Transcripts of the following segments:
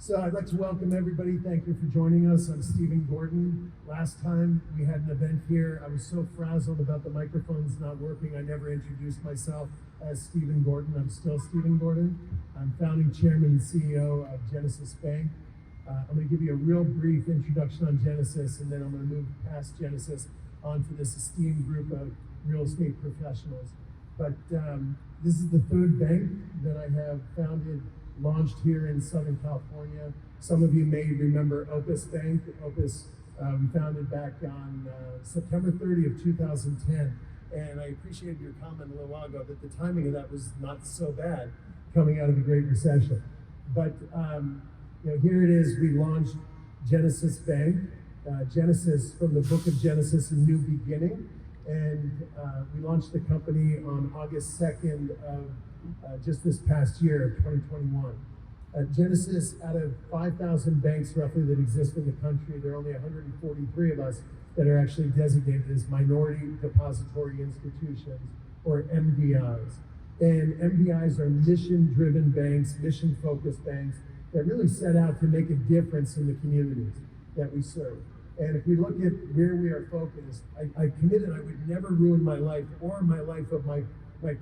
So I'd like to welcome everybody. Thank you for joining us. I'm Stephen Gordon. Last time we had an event here, I was so frazzled about the microphones not working, I never introduced myself as Stephen Gordon. I'm still Stephen Gordon. I'm founding chairman and CEO of Genesis Bank. I'm going to give you a real brief introduction on Genesis, and then I'm going to move past Genesis onto this esteemed group of real estate professionals. But this is the third bank that I have founded, launched here in Southern California. Some of you may remember Opus Bank. Opus we founded back on September 30 of 2010. And I appreciated your comment a little while ago that the timing of that was not so bad coming out of the Great Recession. But here it is, we launched Genesis Bank. Genesis from the book of Genesis, a new beginning. And we launched the company on August 2nd of just this past year of 2021. Genesis, out of 5,000 banks roughly that exist in the country, there are only 143 of us that are actually designated as Minority Depository Institutions, or MDIs. And MDIs are mission-driven banks, mission-focused banks that really set out to make a difference in the communities that we serve. And if we look at where we are focused, I committed I would never ruin my life or my life of my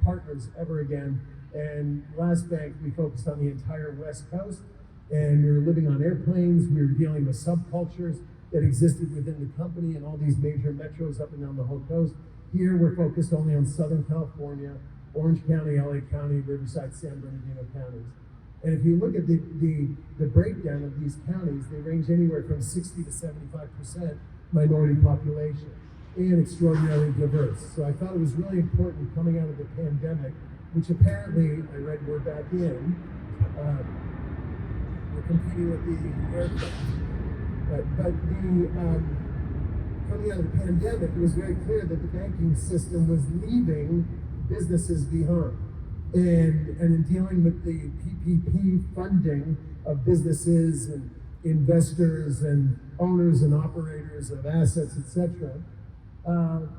partners ever again. And last bank, we focused on the entire West Coast, and we were living on airplanes. We were dealing with subcultures that existed within the company and all these major metros up and down the whole coast. Here, we're focused only on Southern California, Orange County, LA County, Riverside, San Bernardino counties. And if you look at the breakdown of these counties, they range anywhere from 60 to 75% minority population and extraordinarily diverse. So I thought it was really important coming out of the pandemic, which apparently, I read we're back in, we're competing with the aircraft. But coming out of the pandemic, it was very clear that the banking system was leaving businesses behind. And in dealing with the PPP funding of businesses and investors and owners and operators of assets, etc.,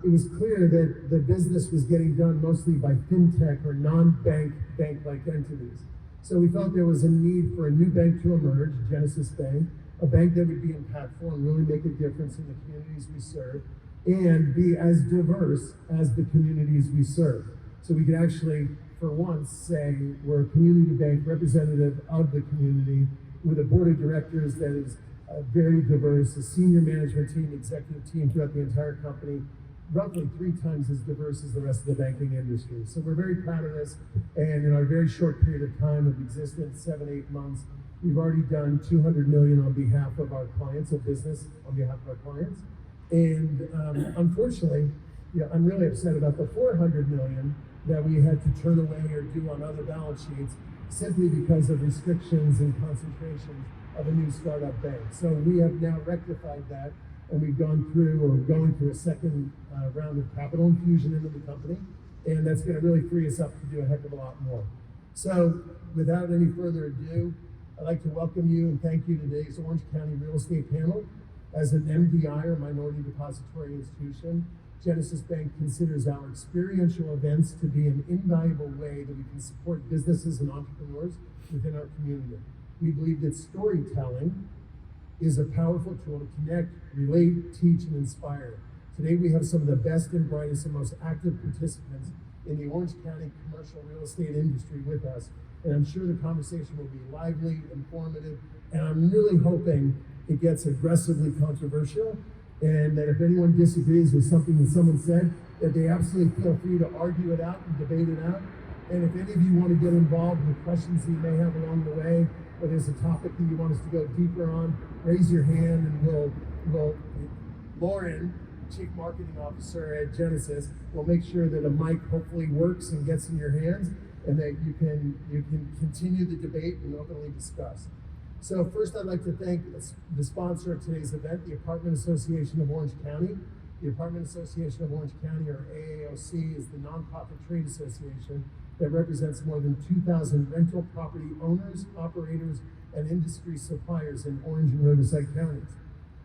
it was clear that the business was getting done mostly by fintech or non-bank, bank-like entities. So we felt there was a need for a new bank to emerge, Genesis Bank, a bank that would be impactful and really make a difference in the communities we serve and be as diverse as the communities we serve. So we could actually, for once, say we're a community bank representative of the community with a board of directors that is very diverse, a senior management team, executive team throughout the entire company, roughly 3 times as diverse as the rest of the banking industry. So we're very proud of this, and in our very short period of time of existence, 7-8 months, we've already done $200 million on behalf of our clients, of business on behalf of our clients. And unfortunately, I'm really upset about the $400 million that we had to turn away or do on other balance sheets simply because of restrictions and concentrations of a new startup bank. So we have now rectified that, and we've gone through or going through a second round of capital infusion into the company, and that's going to really free us up to do a heck of a lot more. So without any further ado, I'd like to welcome you and thank you to today's Orange County Real Estate Panel. As an MDI, or Minority Depository Institution, Genesis Bank considers our experiential events to be an invaluable way that we can support businesses and entrepreneurs within our community. We believe that storytelling is a powerful tool to connect, relate, teach, and inspire. Today we have some of the best and brightest and most active participants in the Orange County commercial real estate industry with us, and I'm sure the conversation will be lively, informative, and I'm really hoping it gets aggressively controversial, and that if anyone disagrees with something that someone said, that they absolutely feel free to argue it out and debate it out. And if any of you want to get involved with questions that you may have along the way, or there's a topic that you want us to go deeper on, raise your hand, and we'll Lauren, Chief Marketing Officer at Genesis, will make sure that a mic hopefully works and gets in your hands, and that you can continue the debate and openly discuss. So first, I'd like to thank the sponsor of today's event, the Apartment Association of Orange County. The Apartment Association of Orange County, or AAOC, is the nonprofit trade association that represents more than 2,000 rental property owners, operators, and industry suppliers in Orange and Riverside counties.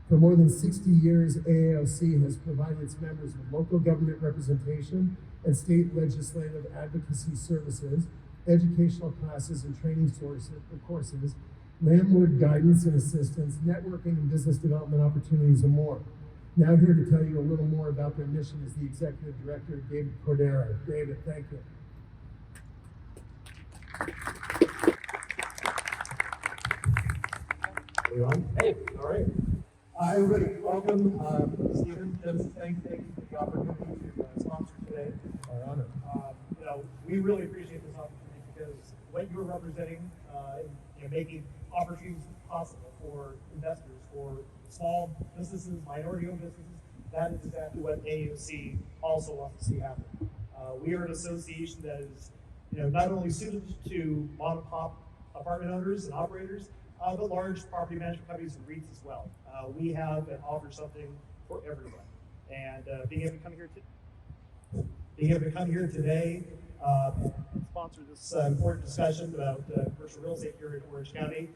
For more than 60 years, AAOC has provided its members with local government representation and state legislative advocacy services, educational classes and training courses, landlord guidance and assistance, networking and business development opportunities, and more. Now here to tell you a little more about their mission is the Executive Director, David Cordero. David, thank you. Hey, all right. Hi, everybody. Welcome. Stephen, just thank you for the opportunity to sponsor today. Our honor. We really appreciate this opportunity because what you're representing, making opportunities possible for investors, for small businesses, minority-owned businesses, that is exactly what AOC also wants to see happen. We are an association that is, not only suited to mom-and-pop apartment owners and operators, but large property management companies and REITs as well. We have and offer something for everyone. And being able to come here today, sponsor this important discussion about commercial real estate here in Orange County,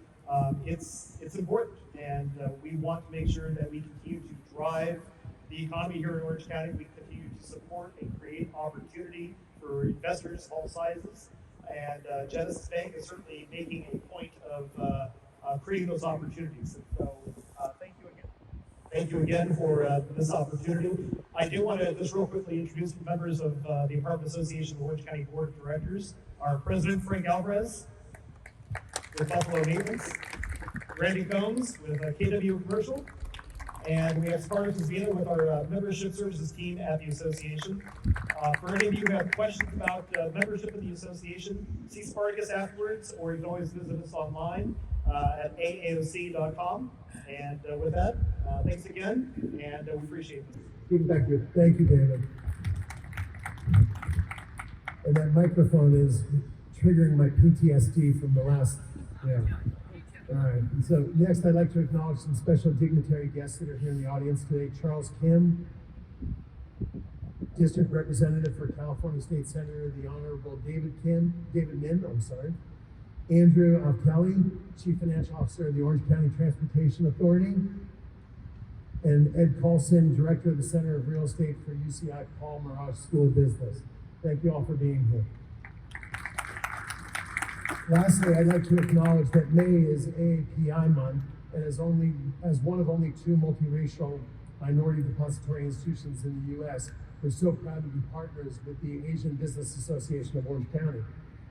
it's important, and we want to make sure that we continue to drive the economy here in Orange County. We continue to support and create opportunity for investors of all sizes, and Genesis Bank is certainly making a point of creating those opportunities. And so thank you again. Thank you again for this opportunity. I do want to just real quickly introduce the members of the Apartment Association of Orange County Board of Directors. Our President, Frank Alvarez, with Buffalo Maintenance. Randy Combs with KW Commercial. And we have Spartacus Vina with our membership services team at the association. For any of you who have questions about membership in the association, see Spartacus afterwards, or you can always visit us online at aaoc.com. And with that, thanks again, and we appreciate it. Thank you. Thank you, David. And that microphone is triggering my PTSD from the last, All right, so next I'd like to acknowledge some special dignitary guests that are here in the audience today. Charles Kim, District Representative for California State Senator, the Honorable David Min, Andrew Kelly, Chief Financial Officer of the Orange County Transportation Authority, and Ed Carlson, Director of the Center of Real Estate for UCI Paul Mirage School of Business. Thank you all for being here. Lastly, I'd like to acknowledge that May is AAPI month, and as one of only 2 multiracial minority depository institutions in the U.S., we're so proud to be partners with the Asian Business Association of Orange County.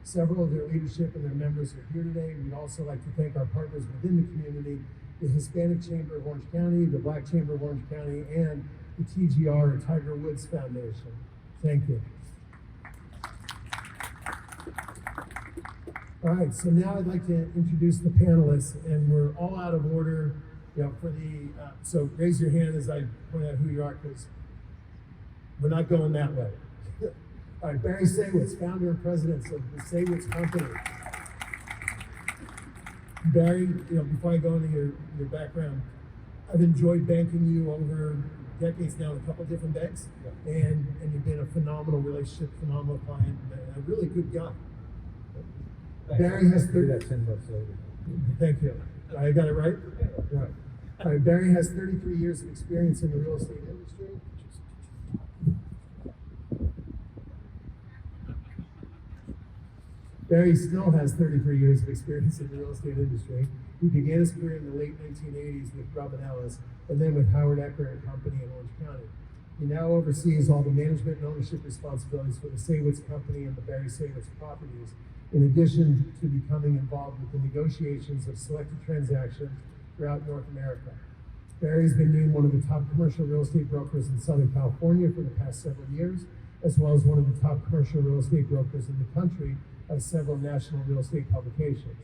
Several of their leadership and their members are here today. We'd also like to thank our partners within the community, the Hispanic Chamber of Orange County, the Black Chamber of Orange County, and the TGR, or Tiger Woods Foundation. Thank you. All right, so now I'd like to introduce the panelists, and we're all out of order. So raise your hand as I point out who you are, because we're not going that way. All right, Barry Saywitz, founder and president of the Saywitz Company. Barry, before I go into your background, I've enjoyed banking you over decades now in a couple of different banks, and you've been a phenomenal relationship, phenomenal client, and a really good guy. Barry has 30. That's 10 bucks later. Thank you. I got it right? Yeah. Right. All right, Barry has 33 years of experience in the real estate industry. Barry still has 33 years of experience in the real estate industry. He began his career in the late 1980s with Grubb & Ellis, and then with Howard Ecker and Company in Orange County. He now oversees all the management and ownership responsibilities for the Saywitz Company and the Barry Saywitz properties, in addition to becoming involved with the negotiations of selected transactions throughout North America. Barry's been named one of the top commercial real estate brokers in Southern California for the past several years, as well as one of the top commercial real estate brokers in the country by several national real estate publications.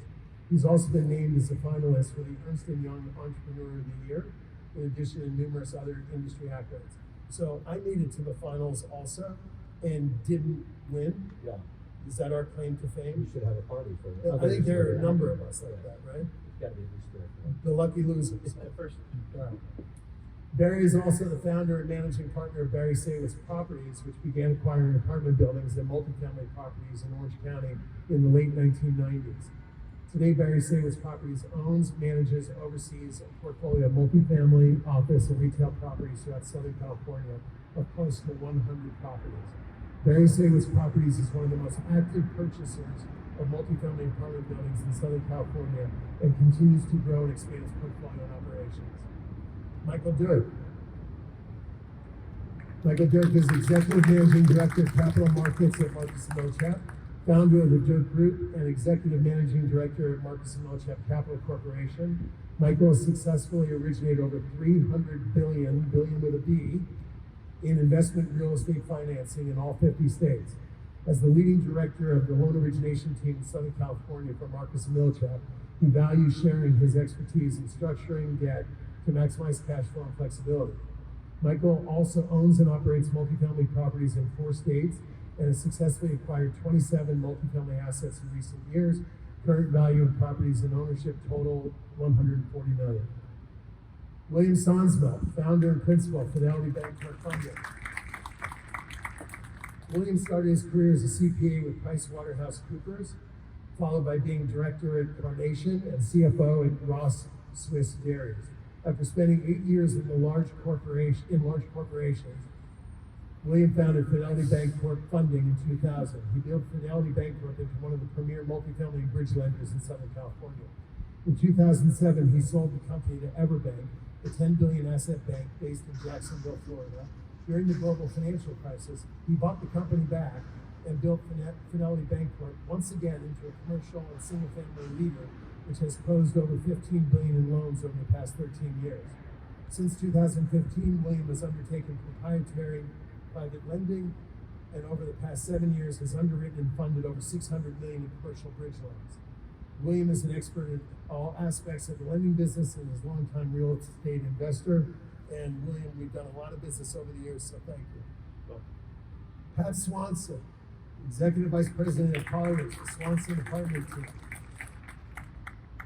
He's also been named as a finalist for the Ernst & Young Entrepreneur of the Year, in addition to numerous other industry accolades. So I made it to the finals also and didn't win. Yeah. Is that our claim to fame? We should have a party for it. I think there are a number of us like that, right? It's got to be at least 3 or 4. The lucky losers. First. Barry is also the founder and managing partner of Barry Saywitz Properties, which began acquiring apartment buildings and multifamily properties in Orange County in the late 1990s. Today, Barry Saywitz Properties owns, manages, oversees a portfolio of multifamily, office, and retail properties throughout Southern California of close to 100 properties. Barry Saywitz Properties is one of the most active purchasers of multifamily apartment buildings in Southern California and continues to grow and expand its portfolio and operations. Michael Derk. Michael Derk is Executive Managing Director of Capital Markets at Marcus & Millichap, founder of the Derk Group, and Executive Managing Director at Marcus & Millichap Capital Corporation. Michael has successfully originated over $300 billion with a B, in investment real estate financing in all 50 states. As the leading director of the loan origination team in Southern California for Marcus & Millichap, he values sharing his expertise in structuring debt to maximize cash flow and flexibility. Michael also owns and operates multifamily properties in 4 states and has successfully acquired 27 multifamily assets in recent years. Current value of properties in ownership total $140 million. William Sonsma, founder and principal of Fidelity Bank Portfolio. William started his career as a CPA with PricewaterhouseCoopers, followed by being director at Carnation and CFO at Ross Swiss Dairies. After spending 8 years in large corporations, William founded Fidelity Bancorp Funding in 2000. He built Fidelity Bancorp into one of the premier multifamily and bridge lenders in Southern California. In 2007, he sold the company to Everbank, a $10 billion asset bank based in Jacksonville, Florida. During the global financial crisis, he bought the company back and built Fidelity Bancorp once again into a commercial and single-family leader, which has closed over $15 billion in loans over the past 13 years. Since 2015, William has undertaken proprietary private lending, and over the past 7 years has underwritten and funded over $600 million in commercial bridge loans. William is an expert in all aspects of the lending business and is a longtime real estate investor. And William, we've done a lot of business over the years, so thank you. Well, Pat Swanson, Executive Vice President of Colliers, the Swanson apartment team.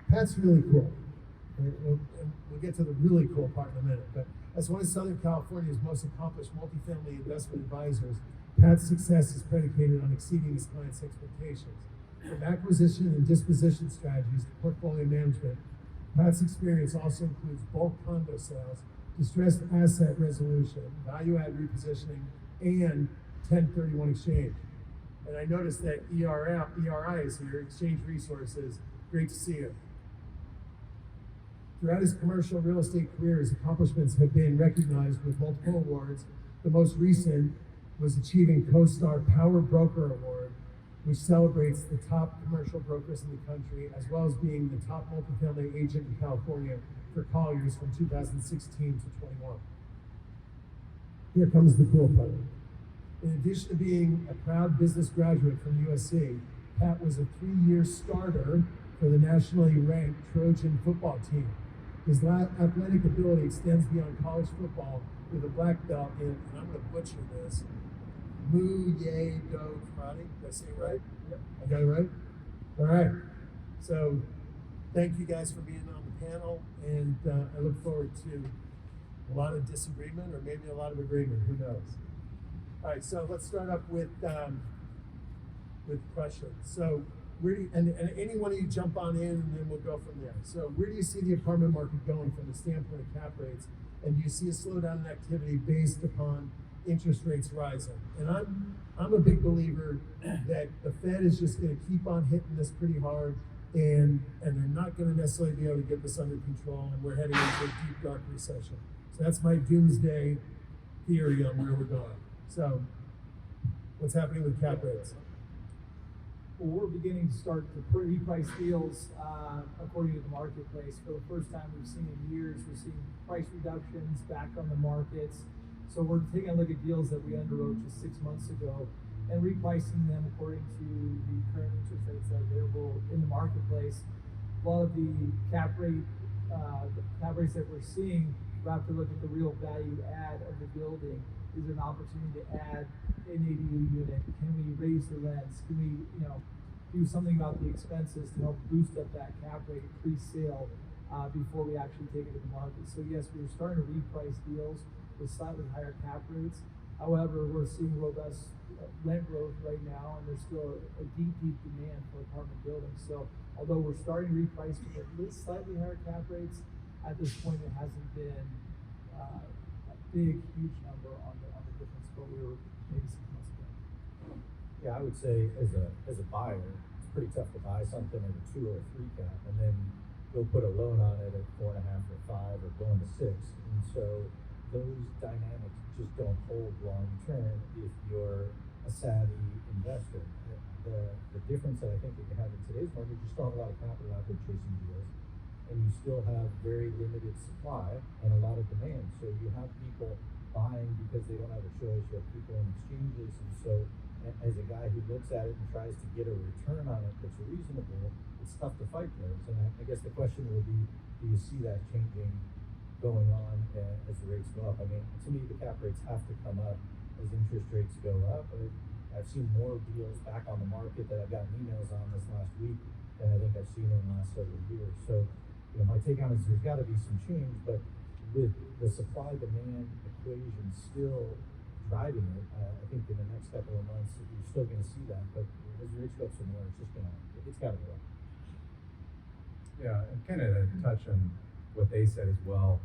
Pat's really cool. We'll get to the really cool part in a minute, but as one of Southern California's most accomplished multifamily investment advisors, Pat's success is predicated on exceeding his clients' expectations. From acquisition and disposition strategies to portfolio management, Pat's experience also includes bulk condo sales, distressed asset resolution, value-add repositioning, and 1031 exchange. And I noticed that ERI is here, Exchange Resources. Great to see you. Throughout his commercial real estate career, his accomplishments have been recognized with multiple awards. The most recent was achieving CoStar Power Broker Award, which celebrates the top commercial brokers in the country, as well as being the top multifamily agent in California for Colliers from 2016 to 21. Here comes the cool part. In addition to being a proud business graduate from USC, Pat was a 3-year starter for the nationally ranked Trojan football team. His athletic ability extends beyond college football with a black belt in, and I'm going to butcher this, Mu Ye Do Karate. Did I say it right? Yep. I got it right? All right. So thank you guys for being on the panel, and I look forward to a lot of disagreement or maybe a lot of agreement. Who knows? All right. So let's start up with questions. So where do you, and any one of you jump on in, and then we'll go from there. So where do you see the apartment market going from the standpoint of cap rates? And do you see a slowdown in activity based upon interest rates rising? And I'm a big believer that the Fed is just going to keep on hitting this pretty hard, and they're not going to necessarily be able to get this under control, and we're heading into a deep, dark recession. So that's my doomsday theory on where we're going. So what's happening with cap rates? Well, we're beginning to start to reprice deals according to the marketplace. For the first time we've seen in years, we're seeing price reductions back on the markets. So we're taking a look at deals that we underwrote just 6 months ago and repricing them according to the current interest rates that are available in the marketplace. A lot of the cap rates that we're seeing, we have to look at the real value add of the building. Is there an opportunity to add an ADU unit? Can we raise the rents? Can we, do something about the expenses to help boost up that cap rate pre-sale before we actually take it to the market? So yes, we're starting to reprice deals with slightly higher cap rates. However, we're seeing robust rent growth right now, and there's still a deep demand for apartment buildings. So although we're starting to reprice with at least slightly higher cap rates, at this point it hasn't been a big, huge number on the difference what we were maybe 6 months ago. Yeah, I would say as a buyer, it's pretty tough to buy something at a 2 or a 3 cap, and then go put a loan on it at 4.5 or 5 or going to 6. And so those dynamics just don't hold long term if you're a savvy investor. The difference that I think that you have in today's market, you still have a lot of capital out there chasing deals, and you still have very limited supply and a lot of demand. So you have people buying because they don't have a choice. You have people in exchanges, and so as a guy who looks at it and tries to get a return on it that's reasonable, it's tough to fight those. And I guess the question will be, do you see that changing going on as the rates go up? I mean, to me, the cap rates have to come up as interest rates go up. I've seen more deals back on the market that I've gotten emails on this last week than I think I've seen in the last several years. So, my take on it is there's got to be some change, but with the supply-demand equation still driving it, I think in the next couple of months you're still going to see that. But as rates go up some more, it's got to go up. Yeah, and kind of to touch on what they said as well.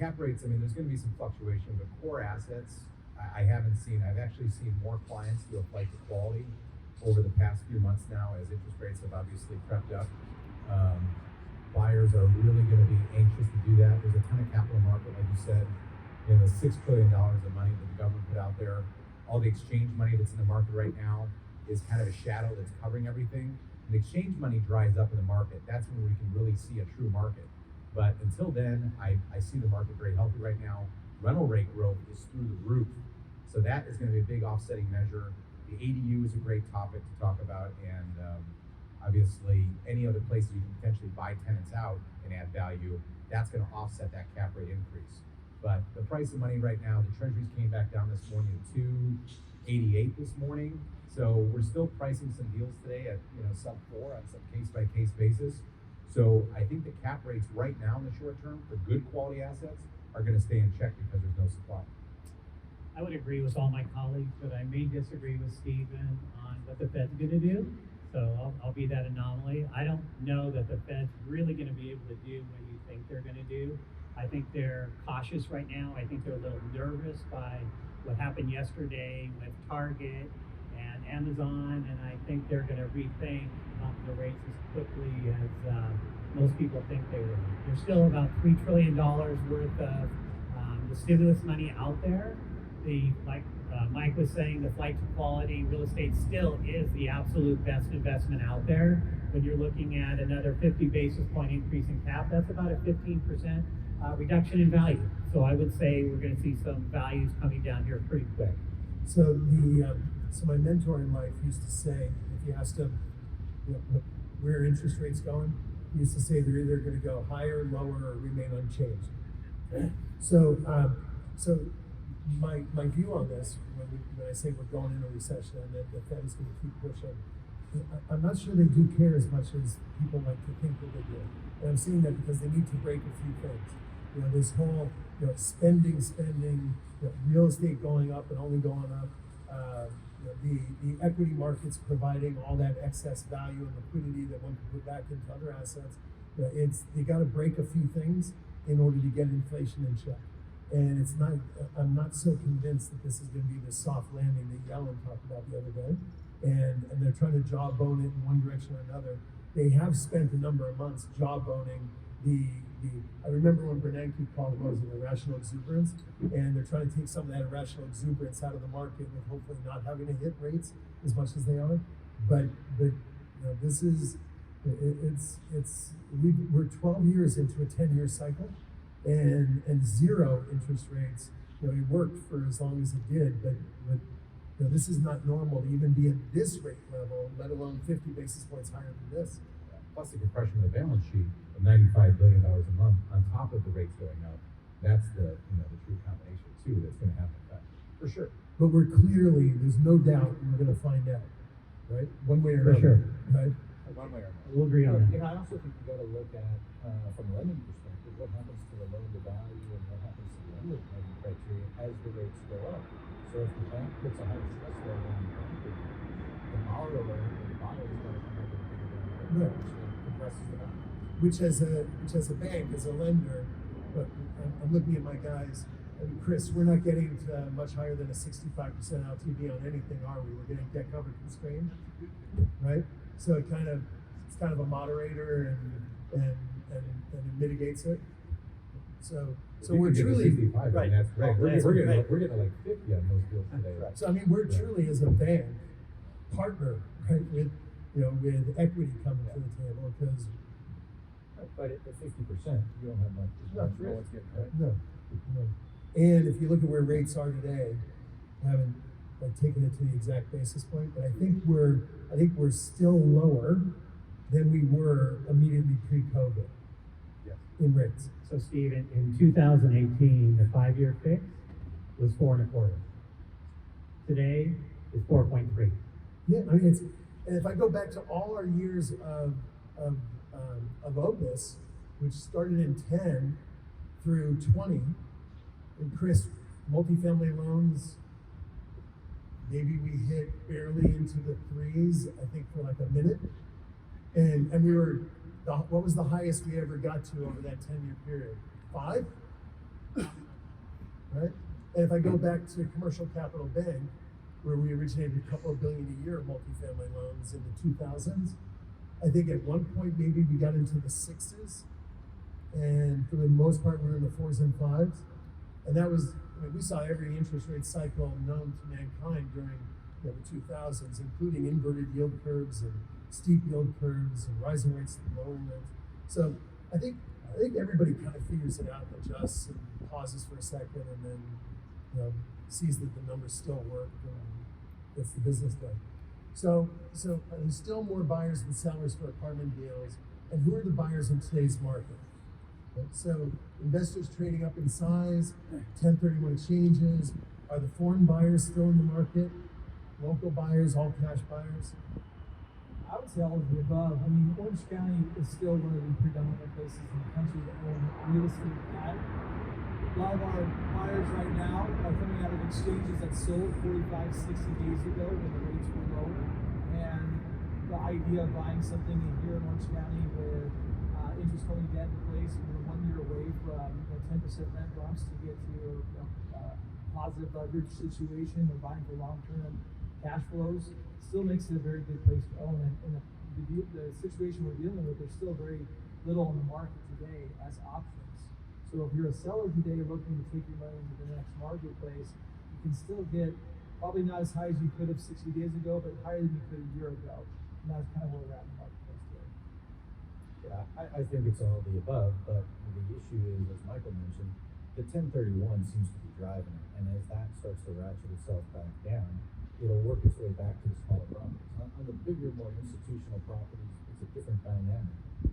Cap rates, I mean, there's going to be some fluctuation, but core assets, I've actually seen more clients do a flight to quality over the past few months now as interest rates have obviously crept up. Buyers are really going to be anxious to do that. There's a ton of capital market, like you said, the $6 trillion of money that the government put out there. All the exchange money that's in the market right now is kind of a shadow that's covering everything. When exchange money dries up in the market, that's when we can really see a true market. But until then, I see the market very healthy right now. Rental rate growth is through the roof. So that is going to be a big offsetting measure. The ADU is a great topic to talk about, and obviously any other places you can potentially buy tenants out and add value, that's going to offset that cap rate increase. But the price of money right now, the treasuries came back down this morning to 2.88 this morning. So we're still pricing some deals today at sub 4 on some case by case basis. So I think the cap rates right now in the short term for good quality assets are going to stay in check because there's no supply. I would agree with all my colleagues, but I may disagree with Stephen on what the Fed's going to do. So I'll be that anomaly. I don't know that the Fed's really going to be able to do what you think they're going to do. I think they're cautious right now. I think they're a little nervous by what happened yesterday with Target and Amazon, and I think they're going to rethink the rates as quickly as most people think they will. There's still about $3 trillion worth of the stimulus money out there. Like Mike was saying, the flight to quality real estate still is the absolute best investment out there. When you're looking at another 50 basis point increase in cap, that's about a 15% reduction in value. So I would say we're going to see some values coming down here pretty quick. So so my mentor in life used to say, if you asked him, where are interest rates going, he used to say they're either going to go higher, lower, or remain unchanged. Okay? So my view on this, when I say we're going into a recession and that the Fed is going to keep pushing, I'm not sure they do care as much as people like to think that they do. And I'm saying that because they need to break a few things. This whole spending, real estate going up and only going up, the equity markets providing all that excess value and liquidity that one can put back into other assets. They got to break a few things in order to get inflation in check. And I'm not so convinced that this is going to be the soft landing that Yellen talked about the other day. And they're trying to jawbone it in one direction or another. They have spent a number of months jawboning I remember when Bernanke called it, irrational exuberance, and they're trying to take some of that irrational exuberance out of the market with hopefully not having to hit rates as much as they are. But this is, we're 12 years into a 10-year cycle, and zero interest rates. It worked for as long as it did, but this is not normal to even be at this rate level, let alone 50 basis points higher than this. Plus the compression of the balance sheet of $95 billion a month on top of the rates going up. That's the true combination too that's going to have an effect for sure. But there's no doubt we're going to find out, right? One way or another, right? One way or another. We'll agree on that. I also think you got to look at from a lending perspective what happens to the loan to value and what happens to the underwriting criteria as the rates go up. So if the bank puts a higher stress level on the bank, the borrower or the buyer is going to come up with a bigger down payment, which compresses the value. Which as a bank, as a lender, but I'm looking at my guys. Chris, we're not getting to much higher than a 65% LTV on anything, are we? We're getting debt coverage constrained, right? So it's kind of a moderator and it mitigates it. So If you we're could get to truly 65, right. that's great. That's We're getting great. like 50 on those deals today. So I mean, we're Yeah. truly as a bank partner, right, with with equity coming to the table because But at 50%, you don't have much. No, much no risk, one's getting right? no. And if you look at where rates are today, I haven't taken it to the exact basis point, but I think we're still lower than we were immediately pre-COVID Yes. in rates. So Steve, in 2018, the 5-year fix was 4.25. Today, it's 4.3. Yeah, I mean and if I go back to all our years of Opus, which started in 10 through 20, and Chris, multifamily loans, maybe we hit barely into the threes, I think for like a minute. And we were, what was the highest we ever got to over that 10-year period? 5? Right? And if I go back to Commercial Capital Bank, where we originated a couple of billion a year of multifamily loans in the 2000s, I think at one point maybe we got into the 6s, and for the most part we were in the 4s and 5s, and that was, I mean, we saw every interest rate cycle known to mankind during the 2000s, including inverted yield curves and steep yield curves and rising rates and lowering rates. So I think everybody kind of figures it out, adjusts and pauses for a second, and then sees that the numbers still work and gets the business done. So there's still more buyers than sellers for apartment deals. And who are the buyers in today's market? Right? So investors trading up in size, 1031 exchanges. Are the foreign buyers still in the market? Local buyers, all cash buyers? I would say all of the above. I mean, Orange County is still one of the predominant places in the country that own real estate at. A lot of our buyers right now are coming out of exchanges that sold 45, 60 days ago when the rates were low. And the idea of buying something in here in Orange County with interest-only debt in place, we're 1 year away from 10% rent bumps to get to positive leverage situation. We're buying for long-term cash flows. Still makes it a very good place to own. And the situation we're dealing with, there's still very little on the market today as options. So if you're a seller today looking to take your money into the next marketplace, you can still get probably not as high as you could have 60 days ago, but higher than you could a year ago. And that's kind of where we're at in the marketplace today. Yeah, I think it's all the above, but the issue is, as Michael mentioned, the 1031 seems to be driving it, and as that starts to ratchet itself back down, it'll work its way back to the smaller properties. On the bigger, more institutional properties, it's a different dynamic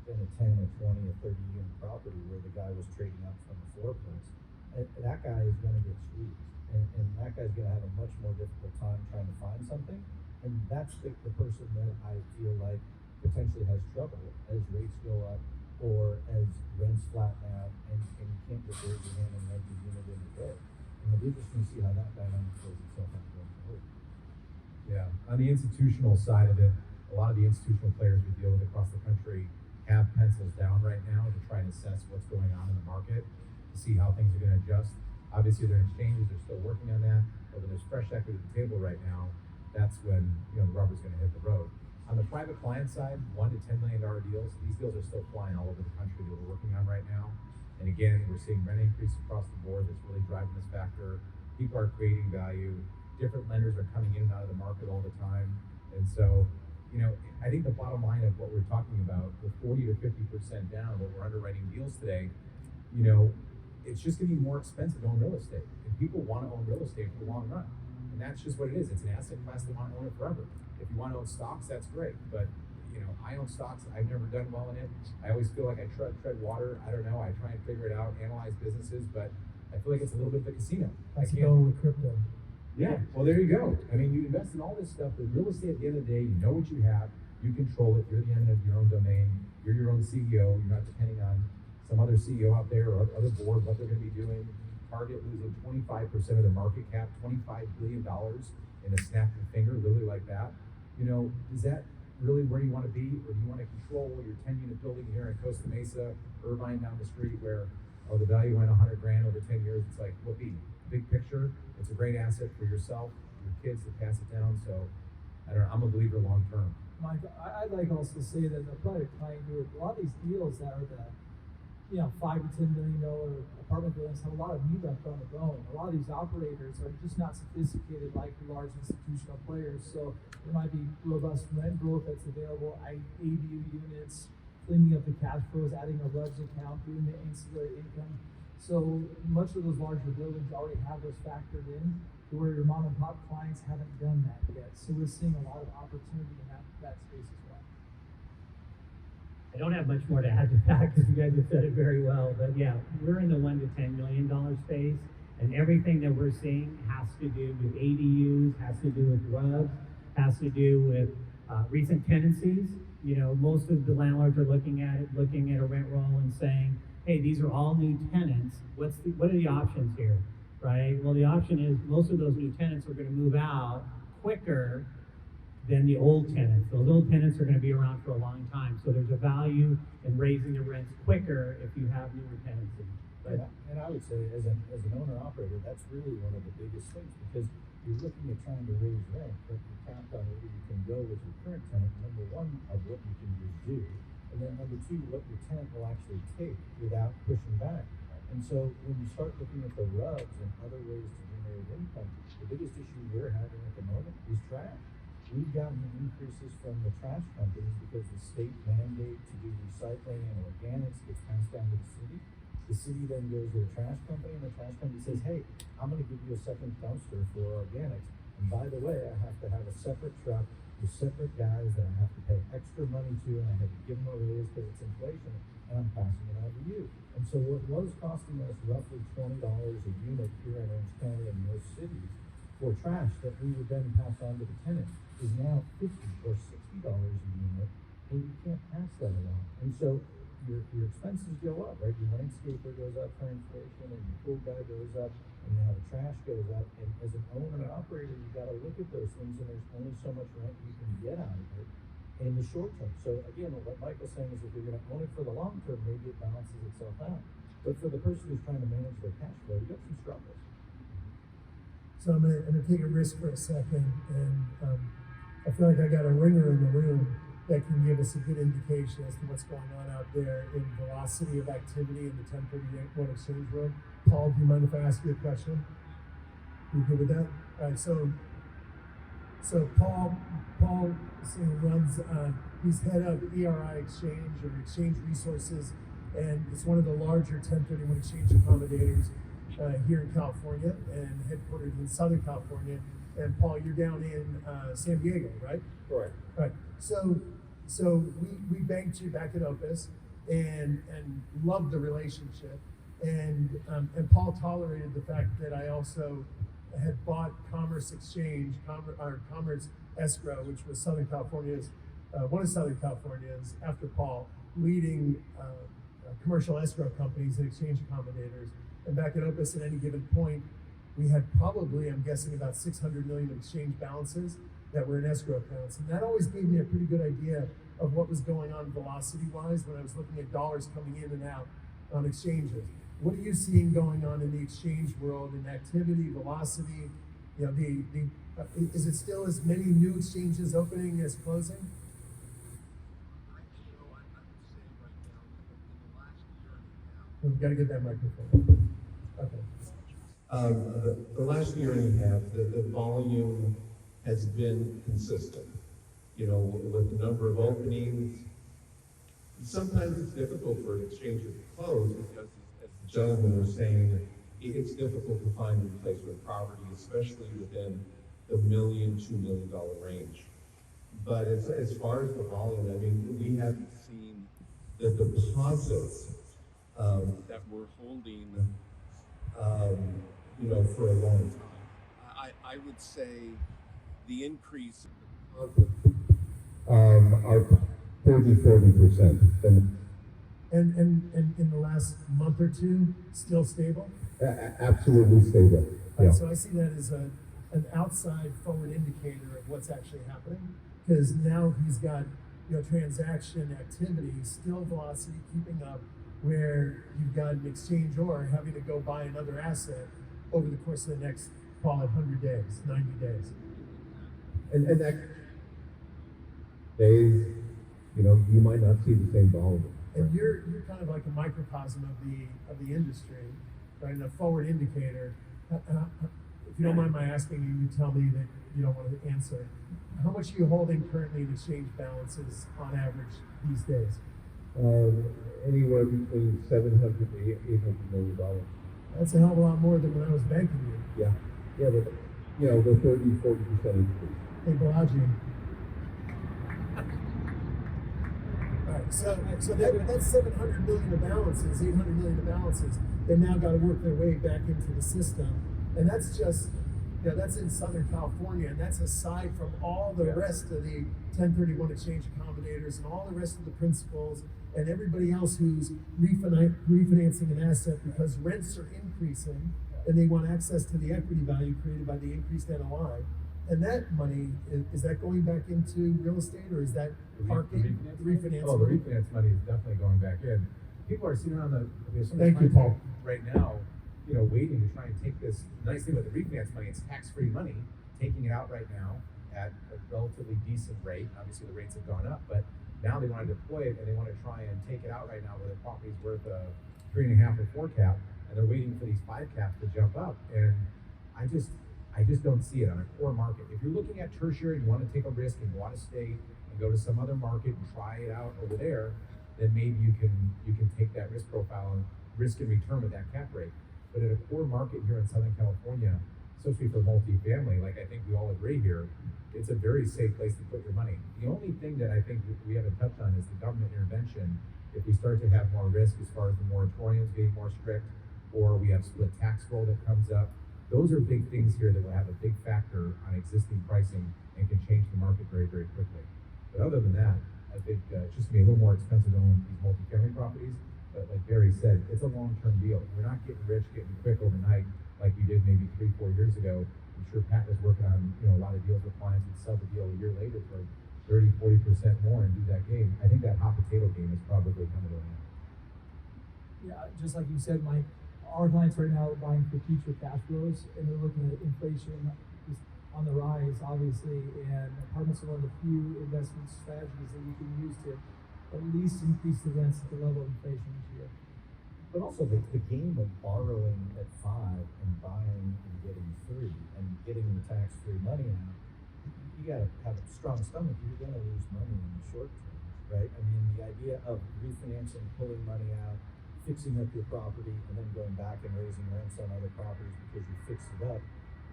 than a 10, a 20, a 30 unit property where the guy was trading up from a floor place. And that guy is going to get squeezed, and that guy's going to have a much more difficult time trying to find something. And that's the person that I feel like potentially has trouble as rates go up or as rents flatten out, and you can't just raise your hand and rent the unit in a day. And it'll be interesting to see how that dynamic plays itself out going forward. Yeah, on the institutional side of it, a lot of the institutional players we deal with across the country have pencils down right now to try and assess what's going on in the market, to see how things are going to adjust. Obviously, their exchanges are still working on that, but when there's fresh equity at the table right now, that's when the rubber's going to hit the road. On the private client side, $1 to $10 million deals, these deals are still flying all over the country that we're working on right now. And again, we're seeing rent increase across the board that's really driving this factor. People are creating value. Different lenders are coming in and out of the market all the time. And so, I think the bottom line of what we're talking about, with 40 to 50% down, what we're underwriting deals today, it's just going to be more expensive to own real estate. And people want to own real estate for the long run. And that's just what it is. It's an asset class they want to own it forever. If you want to own stocks, that's great. But, I own stocks. I've never done well in it. I always feel like I tread water. I don't know. I try and figure it out, analyze businesses, but I feel like it's a little bit of a casino. That's going with crypto. Yeah, well, there you go. I mean, you invest in all this stuff, but real estate at the end of the day, you know what you have, you control it, you're the eminent of your own domain, you're your own CEO, you're not depending on some other CEO out there or other board, what they're going to be doing. Target losing 25% of their market cap, $25 billion in a snap of a finger, literally like that. Is that really where you want to be, or do you want to control your 10-unit building here in Costa Mesa, Irvine down the street, where the value went $100,000 over 10 years? It's like, whoopee. Big picture, it's a great asset for yourself, your kids to pass it down. So I'm a believer long term. My Mike, I'd like also to say that the private client group, a lot of these deals that are the, $5 to $10 million apartment buildings have a lot of meat left on the bone. A lot of these operators are just not sophisticated like the large institutional players. So there might be robust rent growth that's available, ADU units, cleaning up the cash flows, adding a RUBS account, doing the ancillary income. So much of those larger buildings already have those factored in to where your mom and pop clients haven't done that yet. So we're seeing a lot of opportunity in that space as well. I don't have much more to add to that because you guys have said it very well. But yeah, we're in the $1 to $10 million space, and everything that we're seeing has to do with ADUs, has to do with RUBs, has to do with recent tenancies. Most of the landlords are looking at a rent roll and saying, hey, these are all new tenants. What are the options here, right? Well, the option is most of those new tenants are going to move out quicker than the old tenants. Those old tenants are going to be around for a long time. So there's a value in raising the rents quicker if you have newer tenancy. But, and I would say, as an owner-operator, that's really one of the biggest things, because you're looking at trying to raise rent, but you count on where you can go with your current tenant, number one, of what you can do, and then number two, what your tenant will actually take without pushing back. And so when you start looking at the RUBs and other ways to generate income, the biggest issue we're having at the moment is trash. We've gotten increases from the trash companies because the state mandate to do recycling and organics gets passed down to the city. The city then goes to the trash company, and the trash company says, hey, I'm going to give you a second dumpster for organics. And by the way, I have to have a separate truck with separate guys that I have to pay extra money to, and I have to give them a raise because it's inflation, and I'm passing it on to you. And so what was costing us roughly $20 a unit here in Orange County and most cities for trash that we would then pass on to the tenant is now $50 or $60 a unit, and you can't pass that along. And so your expenses go up, right? Your landscaper goes up for inflation, and your pool guy goes up, and now the trash goes up. And as an owner and operator, you got to look at those things, and there's only so much rent you can get out of it in the short term. So again, what Mike was saying is if you're going to own it for the long term, maybe it balances itself out. But for the person who's trying to manage their cash flow, you got some struggles. So I'm gonna take a risk for a second, and I feel like I got a ringer in the room that can give us a good indication as to what's going on out there in velocity of activity in the 1031 exchange world. Paul, do you mind if I ask you a question? You good with that? All right, so Paul runs, he's head of ERI Exchange, or Exchange Resources, and it's one of the larger 1031 exchange accommodators here in California and headquartered in Southern California. And Paul, you're down in San Diego, right? Correct. Right. So we banked you back at Opus and loved the relationship. And Paul tolerated the fact that I also had bought Commerce Exchange, Commerce Escrow, which was Southern California's, one of Southern California's, after Paul, leading commercial escrow companies and exchange accommodators. And back at Opus, at any given point, we had probably, I'm guessing, about 600 million of exchange balances that were in escrow accounts. And that always gave me a pretty good idea of what was going on velocity-wise when I was looking at dollars coming in and out on exchanges. What are you seeing going on in the exchange world in activity, velocity? Is it still as many new exchanges opening as closing? We've got to get that microphone. Okay. The last year and a half, the volume has been consistent. With the number of openings, sometimes it's difficult for an exchange to close because, as the gentleman was saying, it's difficult to find replacement property, especially within the $1 million, $2 million range. But as far as the volume, I mean, we haven't seen the deposits that we're holding, for a long time. I would say the increase in deposits are 40%. And in the last month or two, still stable? Absolutely stable. Yeah. So I see that as an outside forward indicator of what's actually happening, because now he's got transaction activity, still velocity keeping up, where you've got an exchange or having to go buy another asset over the course of the next, call it 100 days, 90 days. And that days, you might not see the same volume. And you're kind of like a microcosm of the industry, right? And a forward indicator. If you don't mind my asking you, tell me that you don't want to answer. How much are you holding currently in exchange balances on average these days? Anywhere between $700 to $800 million. That's a hell of a lot more than when I was banking you. Yeah, but the 30-40% increase. Hey, Balaji. All right, so that's 700 million of balances, 800 million of balances. They now got to work their way back into the system, and that's just, that's in Southern California, and that's aside from all the rest of the 1031 exchange accommodators and all the rest of the principals and everybody else who's refinancing an asset because rents are increasing and they want access to the equity value created by the increased NOI. And that money, is that going back into real estate, or is that parking, refinance? Oh, the refinance money is definitely going back in. People are sitting around Thank you, Paul. right now, waiting to try and take this. The nice thing with the refinance money, it's tax-free money, taking it out right now at a relatively decent rate. Obviously, the rates have gone up, but now they want to deploy it and they want to try and take it out right now where the property's worth a 3.5 or 4 cap, and they're waiting for these 5 caps to jump up. And I just don't see it on a core market. If you're looking at tertiary and you want to take a risk and you want to stay and go to some other market and try it out over there, then maybe you can take that risk profile and risk and return with that cap rate. But at a core market here in Southern California, especially for multifamily, like I think we all agree here, it's a very safe place to put your money. The only thing that I think we haven't touched on is the government intervention. If we start to have more risk as far as the moratoriums being more strict, or we have split tax roll that comes up, those are big things here that will have a big factor on existing pricing and can change the market very, very quickly. But other than that, I think it's just going to be a little more expensive to own these multifamily properties. But like Barry said, it's a long-term deal. We're not getting rich, getting quick overnight like we did maybe 3-4 years ago. I'm sure Pat was working on a lot of deals with clients and sell the deal a year later for 30-40% more and do that game. I think that hot potato game is probably coming to an end. Yeah, just like you said, Mike, our clients right now are buying for future cash flows, and they're looking at inflation is on the rise, obviously, and apartments are one of the few investment strategies that you can use to at least increase the rents at the level of inflation each year. But also the game of borrowing at 5 and buying and getting 3 and getting the tax-free money out, you gotta have a strong stomach. You're gonna lose money in the short term, right? I mean, the idea of refinancing, pulling money out, fixing up your property, and then going back and raising rents on other properties because you fixed it up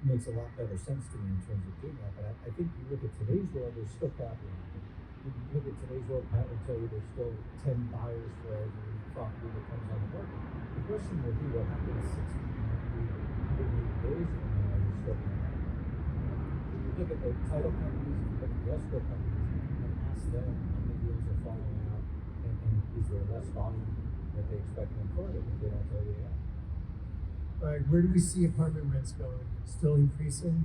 makes a lot better sense to me in terms of doing that. But I think you look at today's world, there's still capital. You look at today's world, Pat will tell you there's still 10 buyers for every property that comes on the market. The question will be what happens 60, 90, 180 days from now, you're still going to have. When you look at the title companies, you look at the escrow companies, and ask them how many deals are falling out, and is there less volume that they expect going forward, if they don't tell you that. All right, where do we see apartment rents going? Still increasing?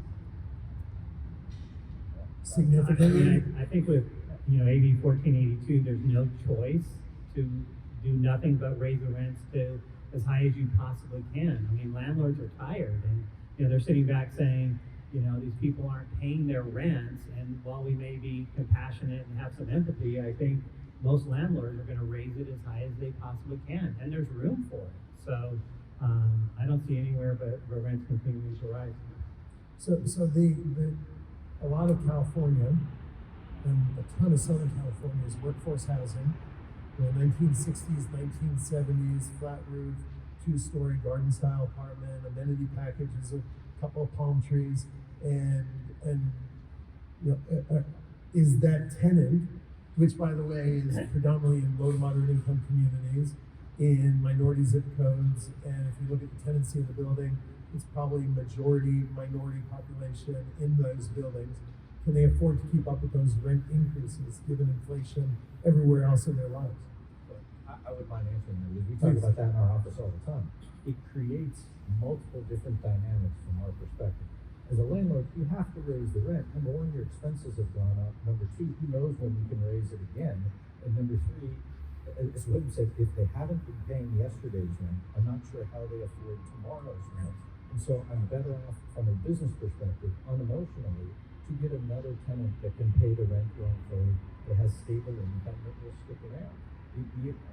Significantly? I think with AB 1482, there's no choice to do nothing but raise the rents to as high as you possibly can. I mean, landlords are tired, and they're sitting back saying, these people aren't paying their rents. And while we may be compassionate and have some empathy, I think most landlords are going to raise it as high as they possibly can, and there's room for it. So I don't see anywhere but rents continuing to rise. So a lot of California and a ton of Southern California is workforce housing. 1960s, 1970s, flat roof, 2-story garden style apartment, amenity packages, a couple of palm trees, and is that tenant, which by the way is predominantly in low to moderate income communities, in minority zip codes, and if you look at the tenancy of the building, it's probably majority minority population in those buildings. Can they afford to keep up with those rent increases given inflation everywhere else in their lives? I would mind answering that. We talk about that in our office all the time. It creates multiple different dynamics from our perspective. As a landlord, you have to raise the rent. Number one, your expenses have gone up. Number two, who knows when you can raise it again? And number three, as William said, if they haven't been paying yesterday's rent, I'm not sure how they afford tomorrow's rent. And so I'm better off from a business perspective, unemotionally, to get another tenant that can pay the rent going forward, that has stable income that will stick around.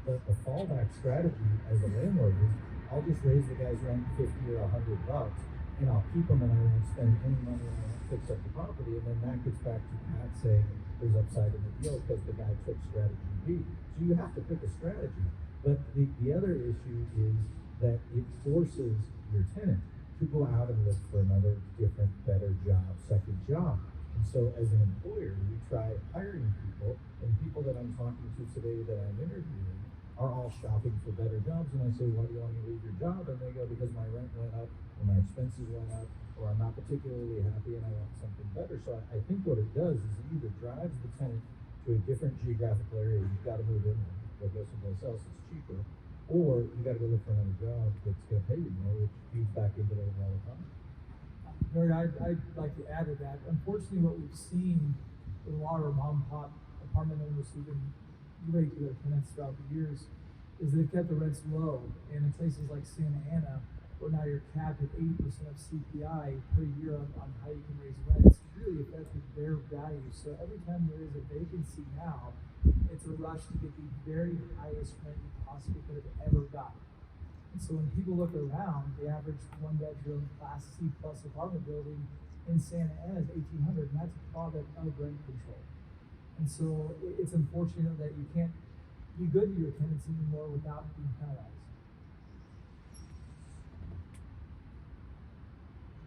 The fallback strategy as a landlord is, I'll just raise the guy's rent $50 or $100, and I'll keep them, and I won't spend any money, and I won't fix up the property, and then that gets back to Pat saying there's upside in the deal because the guy took strategy B. So you have to pick a strategy. But the other issue is that it forces your tenant to go out and look for another different, better job, second job. And so as an employer, we try hiring people, and people that I'm talking to today that I'm interviewing are all shopping for better jobs. And I say, why do you want me to leave your job? And they go, because my rent went up, or my expenses went up, or I'm not particularly happy and I want something better. So I think what it does is it either drives the tenant to a different geographical area, you've got to move in there, go someplace else, it's cheaper, or you got to go look for another job that's going to pay you more, which feeds back into the overall economy. I'd like to add to that. Unfortunately, what we've seen with a lot of our mom and pop apartment owners who've been great to their tenants throughout the years is they've kept the rents low. And in places like Santa Ana, where now you're capped at 80% of CPI per year on how you can raise rents, really affected their value. So every time there is a vacancy now, it's a rush to get the very highest rent you possibly could have ever got. And so when people look around, the average one-bedroom Class C plus apartment building in Santa Ana is $1,800, and that's a product of rent control. And so it's unfortunate that you can't be good to your tenants anymore without being penalized.